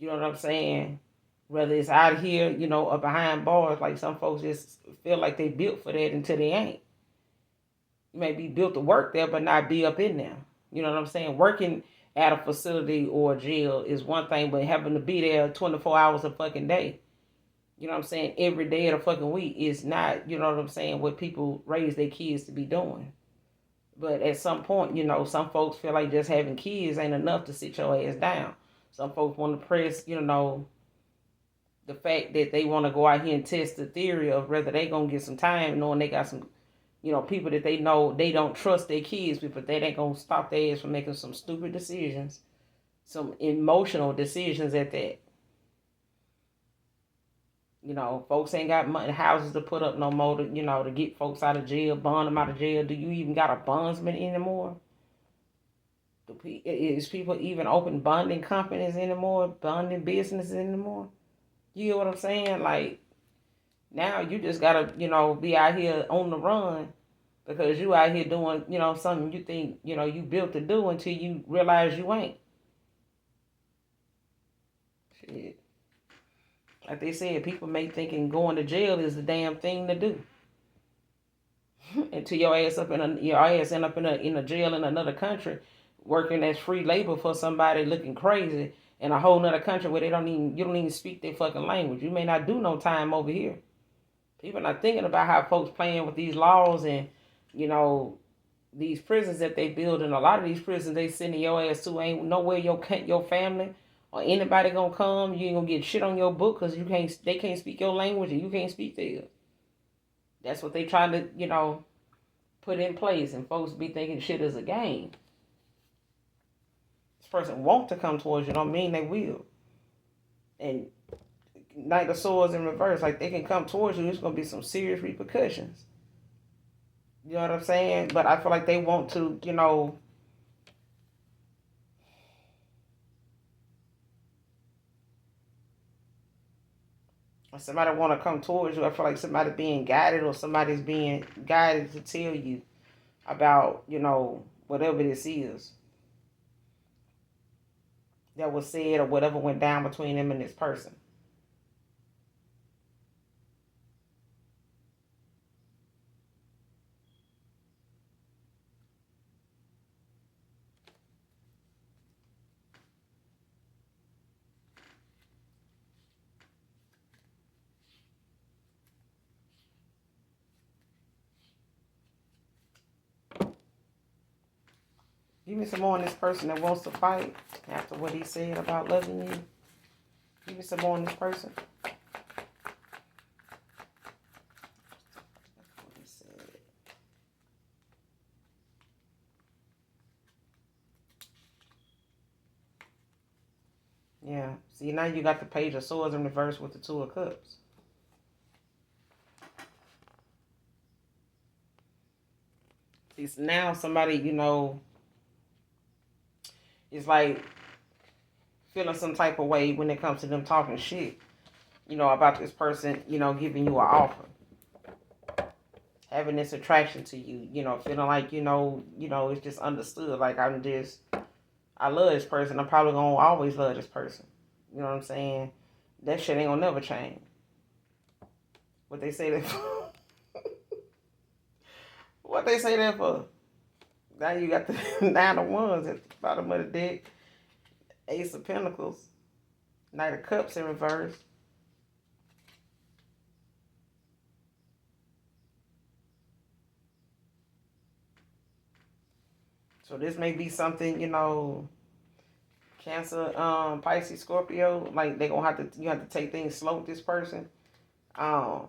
You know what I'm saying? Whether it's out here, or behind bars, like some folks just feel like they built for that until they ain't. You may be built to work there, but not be up in there. You know what I'm saying? Working at a facility or a jail is one thing, but having to be there 24 hours a fucking day, you know what I'm saying, every day of the fucking week is not, you know what I'm saying, what people raise their kids to be doing. But at some point, some folks feel like just having kids ain't enough to sit your ass down. Some folks want to press, the fact that they want to go out here and test the theory of whether they going to get some time, knowing they got some, people that they know they don't trust their kids with, but they ain't going to stop their ass from making some stupid decisions, some emotional decisions at that. Folks ain't got money, houses to put up no more to, to get folks out of jail, bond them out of jail. Do you even got a bondsman anymore? Is people even open bonding companies anymore, bonding businesses anymore? You get what I'm saying? Like, now you just gotta, be out here on the run because you out here doing, something you think, you built to do until you realize you ain't. Shit. Like they said, people may thinking going to jail is the damn thing to do. Until your ass end up in a jail in another country, working as free labor for somebody looking crazy in a whole nother country where you don't even speak their fucking language. You may not do no time over here. People not thinking about how folks playing with these laws and, these prisons that they build. And a lot of these prisons they sending your ass to ain't nowhere your family or anybody gonna come. You ain't gonna get shit on your book because they can't speak your language and you can't speak theirs. That's what they trying to, put in place, and folks be thinking shit is a game. This person want to come towards you, don't mean they will. And Knight of Swords in reverse, like they can come towards you, there's gonna be some serious repercussions. You know what I'm saying? But I feel like they want to, if somebody want to come towards you, I feel like somebody being guided or somebody's being guided to tell you about, whatever this is that was said or whatever went down between them and this person. Give me some more on this person that wants to fight after what he said about loving you. Give me some more on this person. What he said. Yeah, See, now you got the Page of Swords in reverse with the Two of Cups. See, so now somebody, is like feeling some type of way when it comes to them talking shit, about this person, giving you an offer. Having this attraction to you, feeling like, it's just understood. Like, I love this person. I'm probably going to always love this person. You know what I'm saying? That shit ain't going to never change. What they say that for? What they say that for? Now you got the 9 of Wands at the bottom of the deck. Ace of Pentacles. Knight of Cups in reverse. So this may be something, Cancer, Pisces, Scorpio. Like you have to take things slow with this person. Or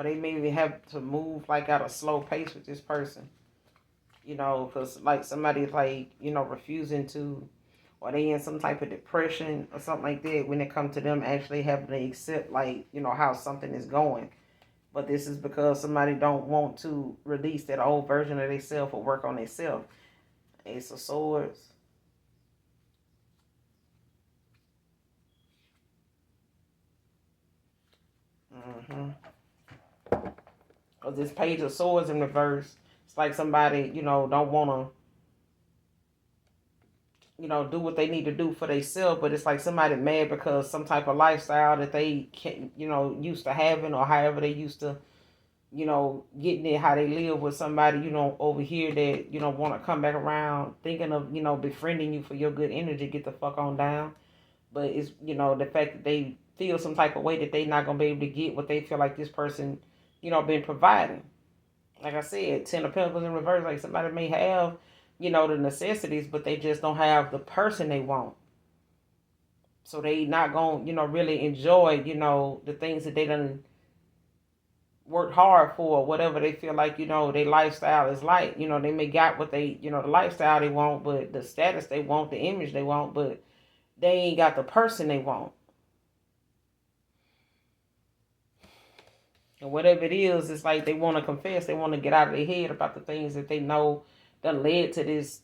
they maybe have to move like at a slow pace with this person. Because like somebody's like, refusing to, or they in some type of depression or something like that when it comes to them actually having to accept like, how something is going. But this is because somebody don't want to release that old version of themselves or work on themselves. Ace of Swords. Because this Page of Swords in reverse, it's like somebody, don't want to, do what they need to do for themselves, but it's like somebody mad because some type of lifestyle that they can't, used to having, or however they used to, getting it, how they live with somebody, over here that, want to come back around thinking of, befriending you for your good energy, get the fuck on down. But it's, the fact that they feel some type of way that they not going to be able to get what they feel like this person, been providing. Like I said, 10 of Pentacles in reverse, like somebody may have, the necessities, but they just don't have the person they want. So they not going to, really enjoy, the things that they done worked hard for, whatever they feel like, their lifestyle is like. They may got what they, the lifestyle they want, but the status they want, the image they want, but they ain't got the person they want. And whatever it is, it's like they want to confess. They want to get out of their head about the things that they know done led to this,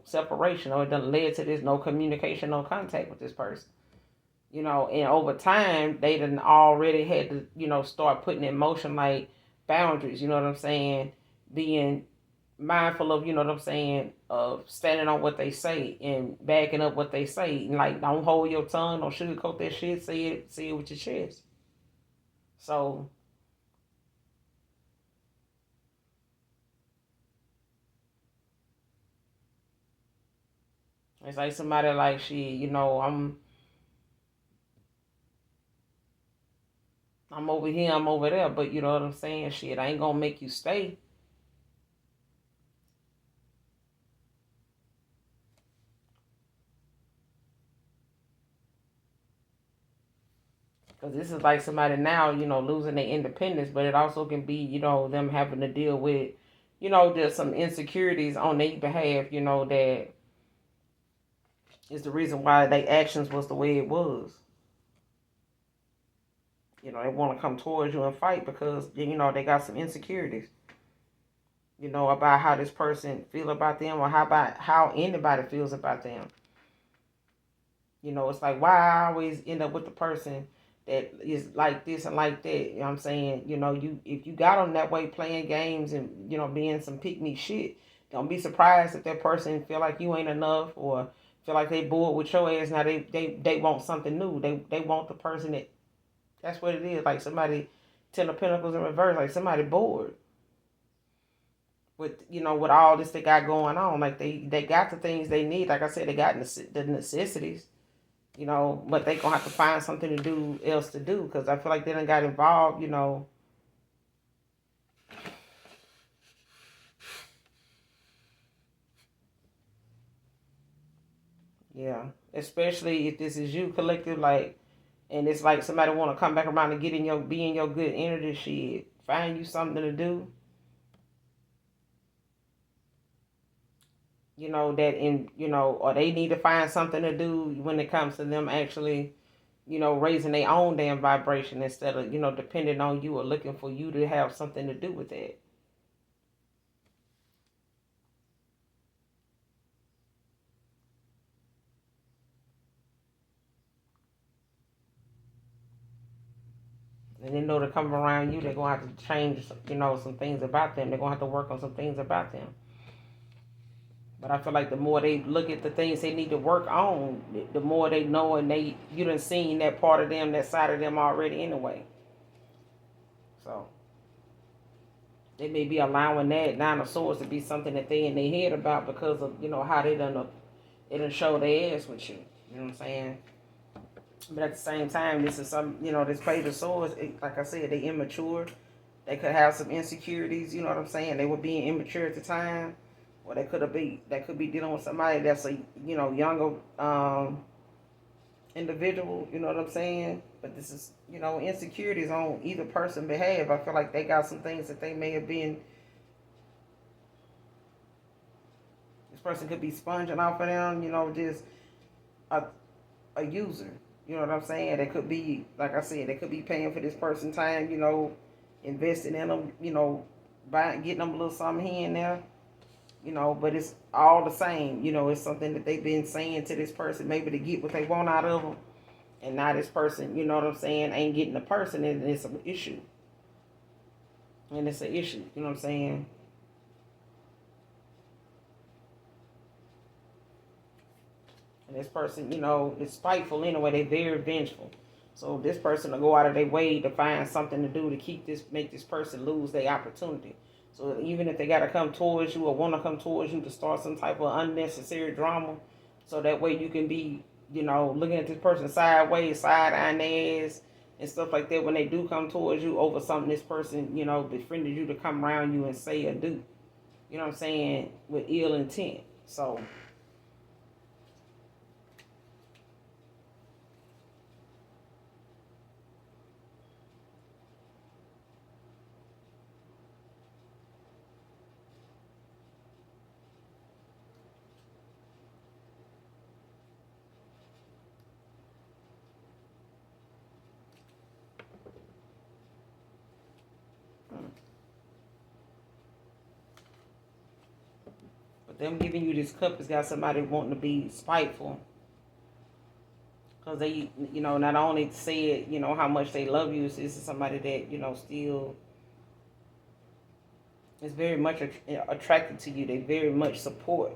separation, or done led to this no communication, no contact with this person. And over time, they done already had to, start putting in motion like boundaries, you know what I'm saying? Being mindful of, what I'm saying, of standing on what they say and backing up what they say. And like, don't hold your tongue, don't sugarcoat that shit, say it with your chest. So it's like somebody like, shit, I'm over here, I'm over there, but you know what I'm saying? Shit, I ain't gonna make you stay. Because this is like somebody now, losing their independence, but it also can be, them having to deal with, there's some insecurities on their behalf, that is the reason why their actions was the way it was. They want to come towards you and fight because, they got some insecurities, about how this person feel about them, or how anybody feels about them. It's like, why I always end up with the person that is like this and like that. You know what I'm saying? If you got them that way playing games and, being some pick-me shit, don't be surprised if that person feel like you ain't enough, or feel like they bored with your ass. Now they want something new. They want the person that's what it is. Like somebody, 10 of Pentacles in reverse, like somebody bored with, with all this they got going on. Like they got the things they need. Like I said, they got the necessities. But they gonna have to find something to do else to do, because I feel like they done got involved, Yeah, especially if this is you, collective, like And it's like somebody want to come back around and be in your good energy. Shit, find you something to do. Or they need to find something to do when it comes to them actually, raising their own damn vibration instead of, depending on you or looking for you to have something to do with that. And they know to come around you, they're going to have to change, some things about them. They're going to have to work on some things about them. But I feel like the more they look at the things they need to work on, the more they know, and you done seen that part of them, that side of them already anyway. So they may be allowing that Nine of Swords to be something that they in their head about because of, how they done show their ass with you. You know what I'm saying? But at the same time, this is this Page of Swords, like I said, they immature. They could have some insecurities, you know what I'm saying? They were being immature at the time. Or they could be dealing with somebody that's a, younger individual, you know what I'm saying? But this is, insecurities on either person behalf. I feel like they got some things that they may have been, this person could be sponging off of them, just a user. You know what I'm saying? They could be, like I said, they could be paying for this person's time, investing in them, getting them a little something here and there. But it's all the same. It's something that they've been saying to this person, maybe to get what they want out of them. And now this person, you know what I'm saying, ain't getting the person, and it's an issue. And it's an issue, you know what I'm saying? And this person, is spiteful anyway. They're very vengeful. So this person will go out of their way to find something to do to make this person lose their opportunity. So even if they got to come towards you or want to come towards you to start some type of unnecessary drama, so that way you can be, looking at this person sideways, side-eyeing their ass and stuff like that when they do come towards you over something this person, befriended you to come around you and say or do. You know what I'm saying? With ill intent. So them giving you this cup has got somebody wanting to be spiteful. Because they, not only said, how much they love you, this is somebody that, still is very much attracted to you. They very much support,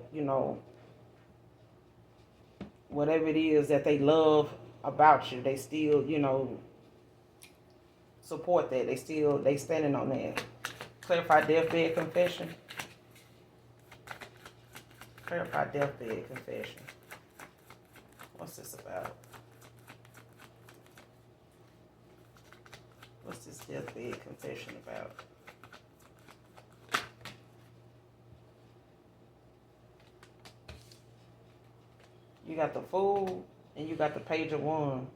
whatever it is that they love about you. They still, support that. They standing on that. Clarify deathbed confession. Clarify deathbed confession. What's this about? What's this deathbed confession about? You got the Fool and you got the Page of Wands.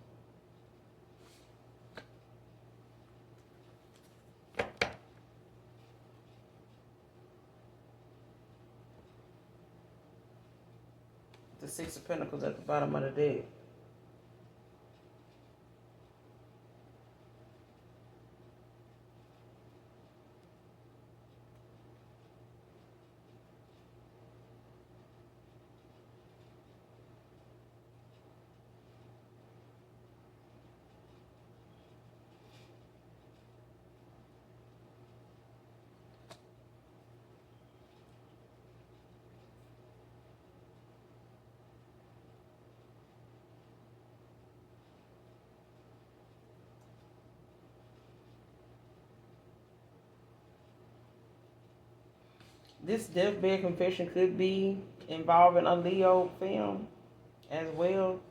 The Six of Pentacles at the bottom of the deck. This deathbed confession could be involving a Leo film as well.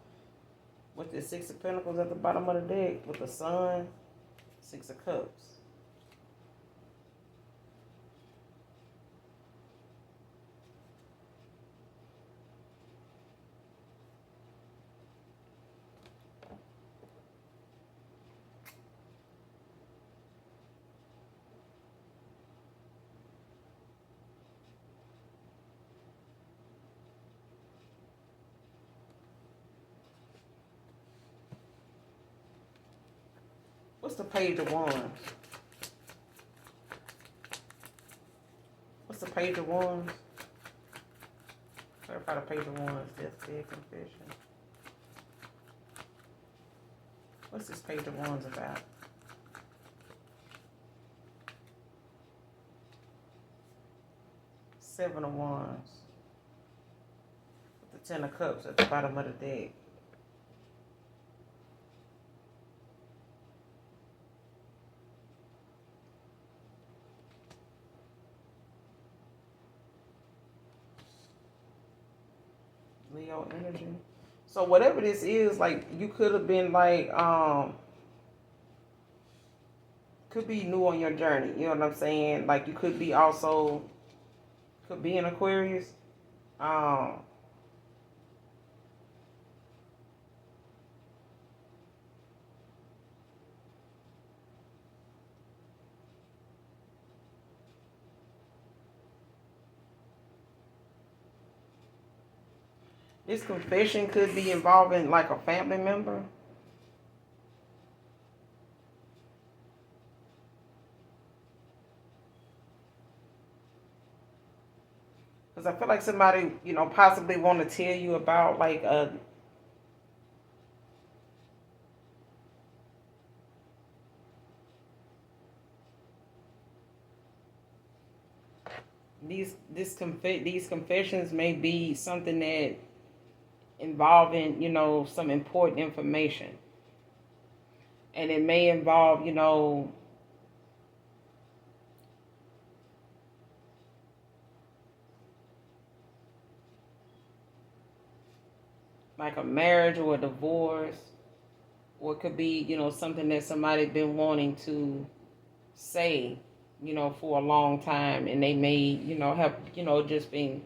With the Six of Pentacles at the bottom of the deck. With the Sun, Six of Cups. What's the Page of Wands? What's the Page of Wands? Clarify the Page of Wands. Deathbed confession. What's this Page of Wands about? Seven of Wands. With the Ten of Cups at the bottom of the deck. Leo energy. So whatever this is, like, you could have been like, could be new on your journey. You know what I'm saying? Like, you could be also, could be an Aquarius. This confession could be involving like a family member. Because I feel like somebody, you know, possibly want to tell you about like a these confessions may be something that involving, you know, some important information. And it may involve, you know, like a marriage or a divorce. Or it could be, you know, something that somebody been wanting to say, you know, for a long time. And they may, you know, have, you know, just been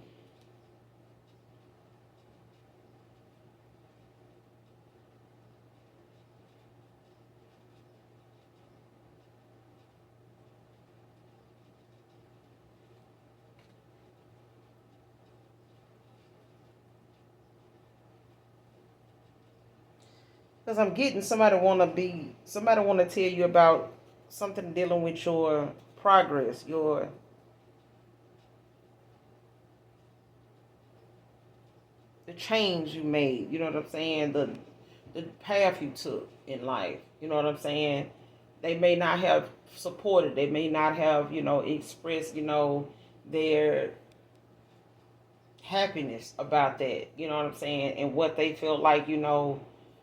because I'm getting somebody want to tell you about something dealing with your progress, the change you made. You know what I'm saying? The path you took in life. You know what I'm saying? They may not have supported. They may not have, you know, expressed, you know, their happiness about that. You know what I'm saying? And what they feel like, you know.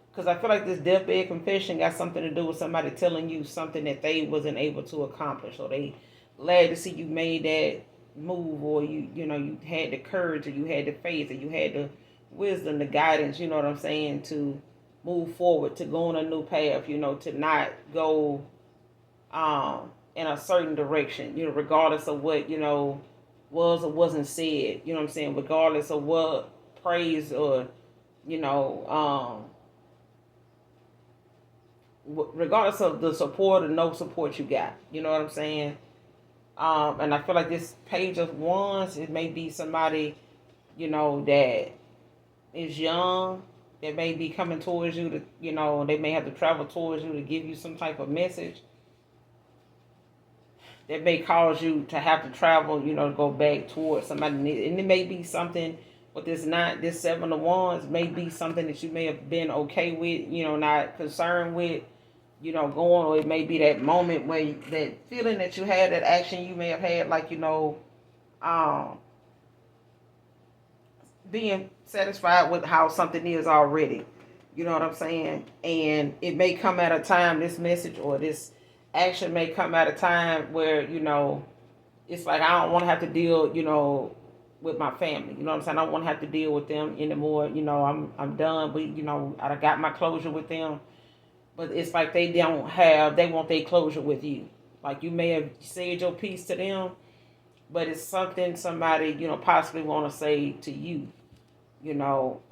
Because I feel like this deathbed confession got something to do with somebody telling you something that they wasn't able to accomplish. Or they glad to see you made that move, or you know, you had the courage, or you had the faith, or you had the wisdom, the guidance, you know what I'm saying, to move forward, to go on a new path, you know, to not go in a certain direction, you know, regardless of what, you know, was or wasn't said, you know what I'm saying, regardless of what praise or, you know, regardless of the support or no support you got, you know what I'm saying? And I feel like this Page of Wands, it may be somebody, you know, that is young, that may be coming towards you to, you know, they may have to travel towards you to give you some type of message that may cause you to have to travel, you know, to go back towards somebody. And it may be something with this Seven of Wands may be something that you may have been okay with, you know, not concerned with, you know, going, or it may be that moment where that feeling that you had, that action you may have had, like, you know, being satisfied with how something is already. You know what I'm saying? And it may come at a time, this message or this action may come at a time where, you know, it's like, I don't want to have to deal, you know, with my family. You know what I'm saying? I don't want to have to deal with them anymore. You know, I'm done. But, you know, I got my closure with them. But it's like they want their closure with you. Like, you may have said your piece to them, but it's something somebody, you know, possibly want to say to you, you know.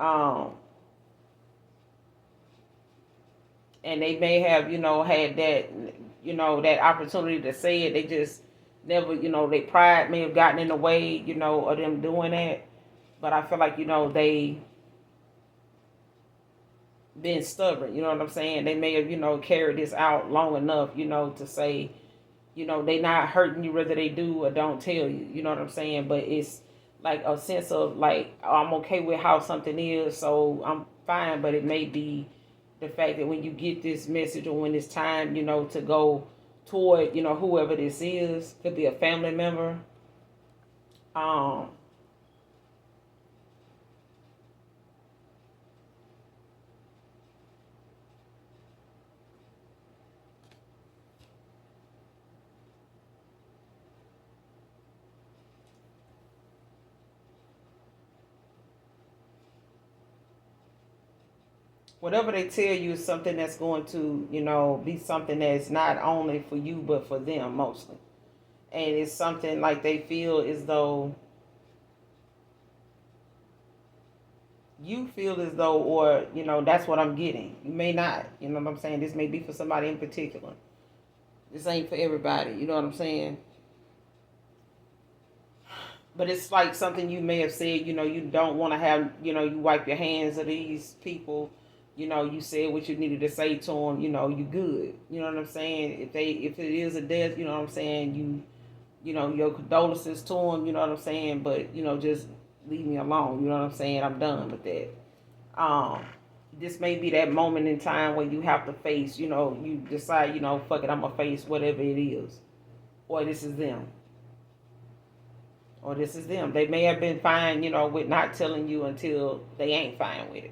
And they may have, you know, had that, you know, that opportunity to say it. They just never, you know, their pride may have gotten in the way, you know, of them doing that. But I feel like, you know, they been stubborn. You know what I'm saying? They may have, carried this out long enough, to say, they not hurting you whether they do or don't tell you. You know what I'm saying? But it's like a sense of like, oh, I'm okay with how something is, so I'm fine. But it may be the fact that when you get this message or when it's time, to go toward, whoever this is, could be a family member. Um, Whatever they tell you is something that's going to, be something that's not only for you but for them mostly. And it's something like they feel as though you feel as though, or, that's what I'm getting. You may not, you know what I'm saying? This may be for somebody in particular. This ain't for everybody, you know what I'm saying? But it's like something you may have said, you don't want to have, you wipe your hands of these people. You said what you needed to say to them, you good. You know what I'm saying? If it is a death, you know what I'm saying, your condolences to them, you know what I'm saying? But, just leave me alone, you know what I'm saying? I'm done with that. Um, this may be that moment in time where you have to face, you decide, fuck it, I'm going to face whatever it is. Or this is them. Or this is them. They may have been fine, with not telling you until they ain't fine with it.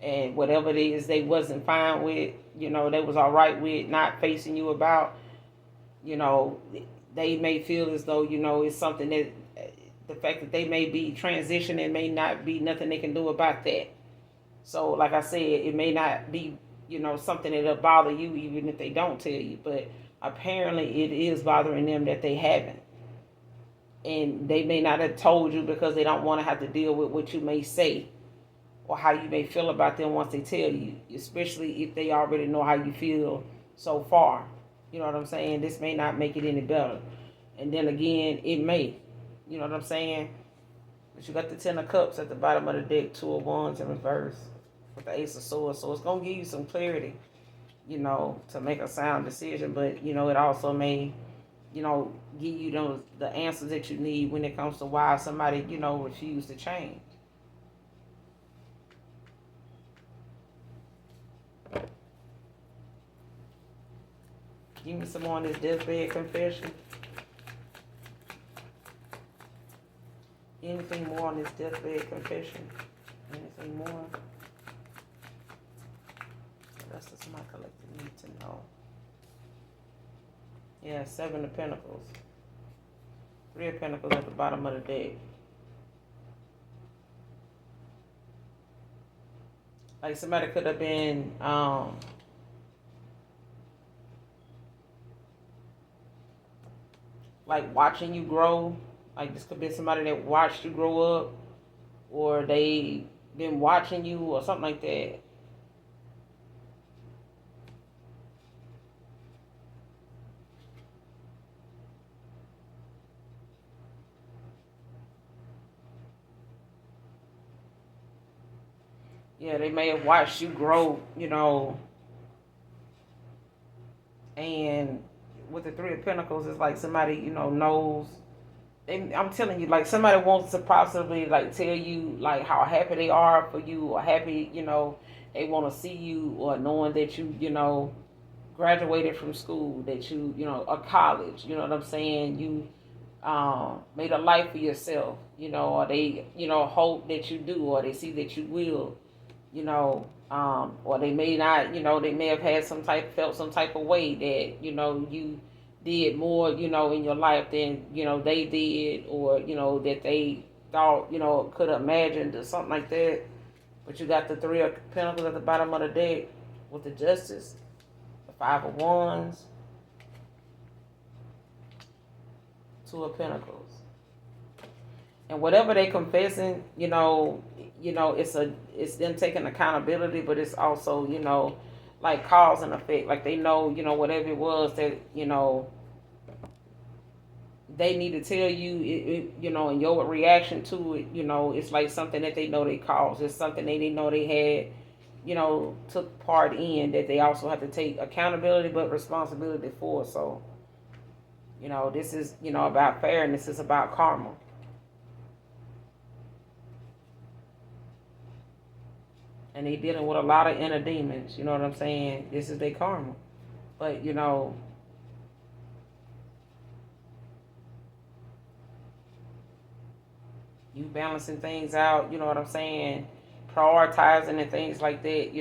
And whatever it is they wasn't fine with, they was all right with not facing you about, you know, they may feel as though, it's something that the fact that they may be transitioning may not be nothing they can do about that. So, like I said, it may not be, something that'll bother you even if they don't tell you. But apparently it is bothering them that they haven't. And they may not have told you because they don't want to have to deal with what you may say or how you may feel about them once they tell you, especially if they already know how you feel so far. You know what I'm saying? This may not make it any better. And then again, it may. You know what I'm saying? But you got the Ten of Cups at the bottom of the deck, Two of Wands in reverse with the Ace of Swords. So it's going to give you some clarity, to make a sound decision. But, it also may, give you the answers that you need when it comes to why somebody, refused to change. Give me some more on this deathbed confession. Anything more on this deathbed confession? Anything more? That's what my collective need to know. Yeah, Seven of Pentacles. Three of Pentacles at the bottom of the deck. Like somebody could have been like watching you grow. Like this could be somebody that watched you grow up, or they been watching you or something like that. Yeah, they may have watched you grow, and with the Three of Pentacles, it's like somebody, knows. I'm telling you, like somebody wants to possibly like tell you like how happy they are for you, or happy, they want to see you, or knowing that you, graduated from school, that you, a college, you know what I'm saying? You made a life for yourself, or they, hope that you do, or they see that you will, or they may not, they may have had felt some type of way that, you did more, in your life than, they did, or, that they thought, could have imagined or something like that. But you got the Three of Pentacles at the bottom of the deck with the Justice, the Five of Wands, Two of Pentacles. And whatever they confessing, it's them taking accountability, but it's also, like cause and effect. Like they know, whatever it was that, they need to tell you, and your reaction to it, it's like something that they know they caused. It's something they didn't know they took part in, that they also have to take accountability but responsibility for. So, this is, about fairness. It's about karma. And they dealing with a lot of inner demons. You know what I'm saying? This is their karma. But, you balancing things out, you know what I'm saying? Prioritizing and things like that.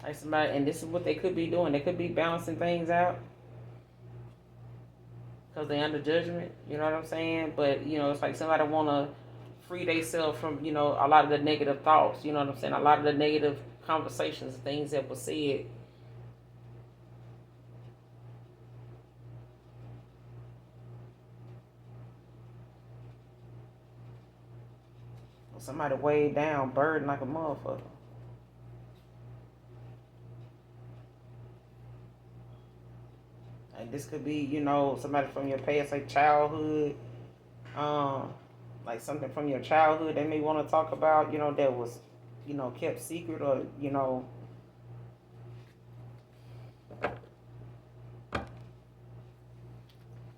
Like somebody, and this is what they could be doing. They could be balancing things out because they're under judgment. You know what I'm saying? But it's like somebody want to free themselves from a lot of the negative thoughts. You know what I'm saying? A lot of the negative conversations, things that were said. Somebody weighed down, burden like a motherfucker. And this could be, somebody from your past, like childhood, um, like something from your childhood they may want to talk about, that was, kept secret, or,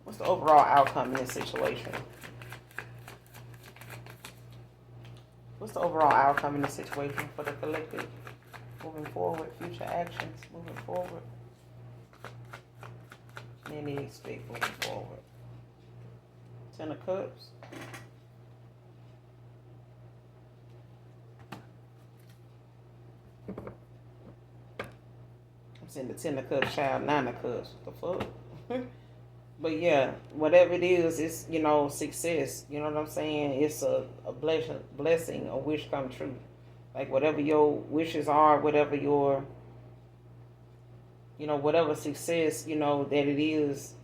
what's the overall outcome in this situation? What's the overall outcome in this situation for the collective moving forward, future actions moving forward? And they expect moving forward. 10 of Cups. I'm saying the 10 of Cups, child, 9 of Cups. What the fuck? But yeah, whatever it is, it's, success. You know what I'm saying? It's a blessing, a wish come true. Like whatever your wishes are, whatever your, whatever success, that it is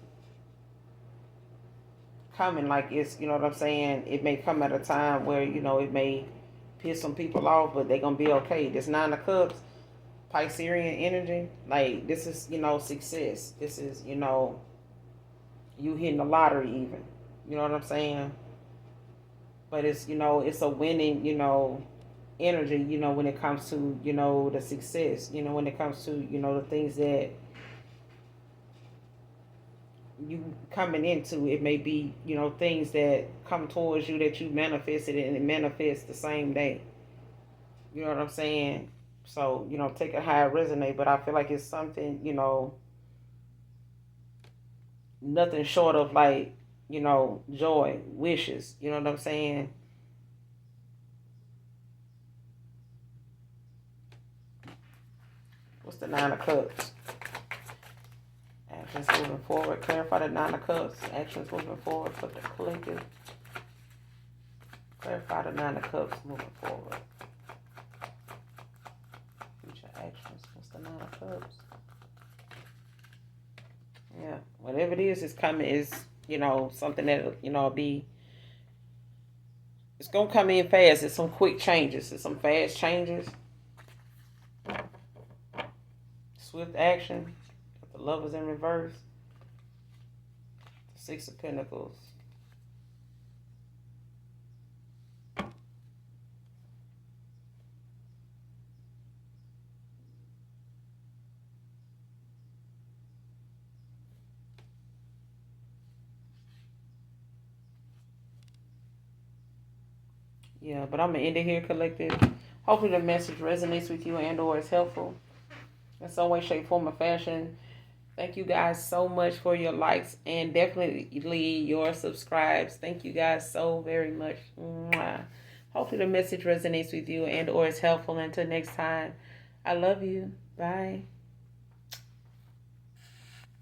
coming, like it's, what I'm saying? It may come at a time where, it may piss some people off, but they're going to be okay. This 9 of Cups, Piscean energy, like this is, success. This is, you hitting the lottery even. You know what I'm saying? But it's, it's a winning, energy, when it comes to, the success, when it comes to, the things that you coming into. It may be, things that come towards you that you manifested, and it manifests the same day. You know what I'm saying? So, take it how it resonates, but I feel like it's something, nothing short of like, joy, wishes. You know what I'm saying? What's the 9 of Cups? Actions moving forward. Clarify the 9 of Cups. Actions moving forward for the collective. Clarify the 9 of Cups moving forward. Future actions. What's the 9 of Cups? Yeah, whatever it is coming is, something that, be, it's going to come in fast. It's some quick changes. It's some fast changes. Swift action. The Lovers in reverse. The 6 of Pentacles. Yeah, but I'm going to end it here, collective. Hopefully the message resonates with you and or is helpful in some way, shape, form, or fashion. Thank you guys so much for your likes and definitely your subscribes. Thank you guys so very much. Mwah. Hopefully the message resonates with you and or is helpful. Until next time, I love you. Bye.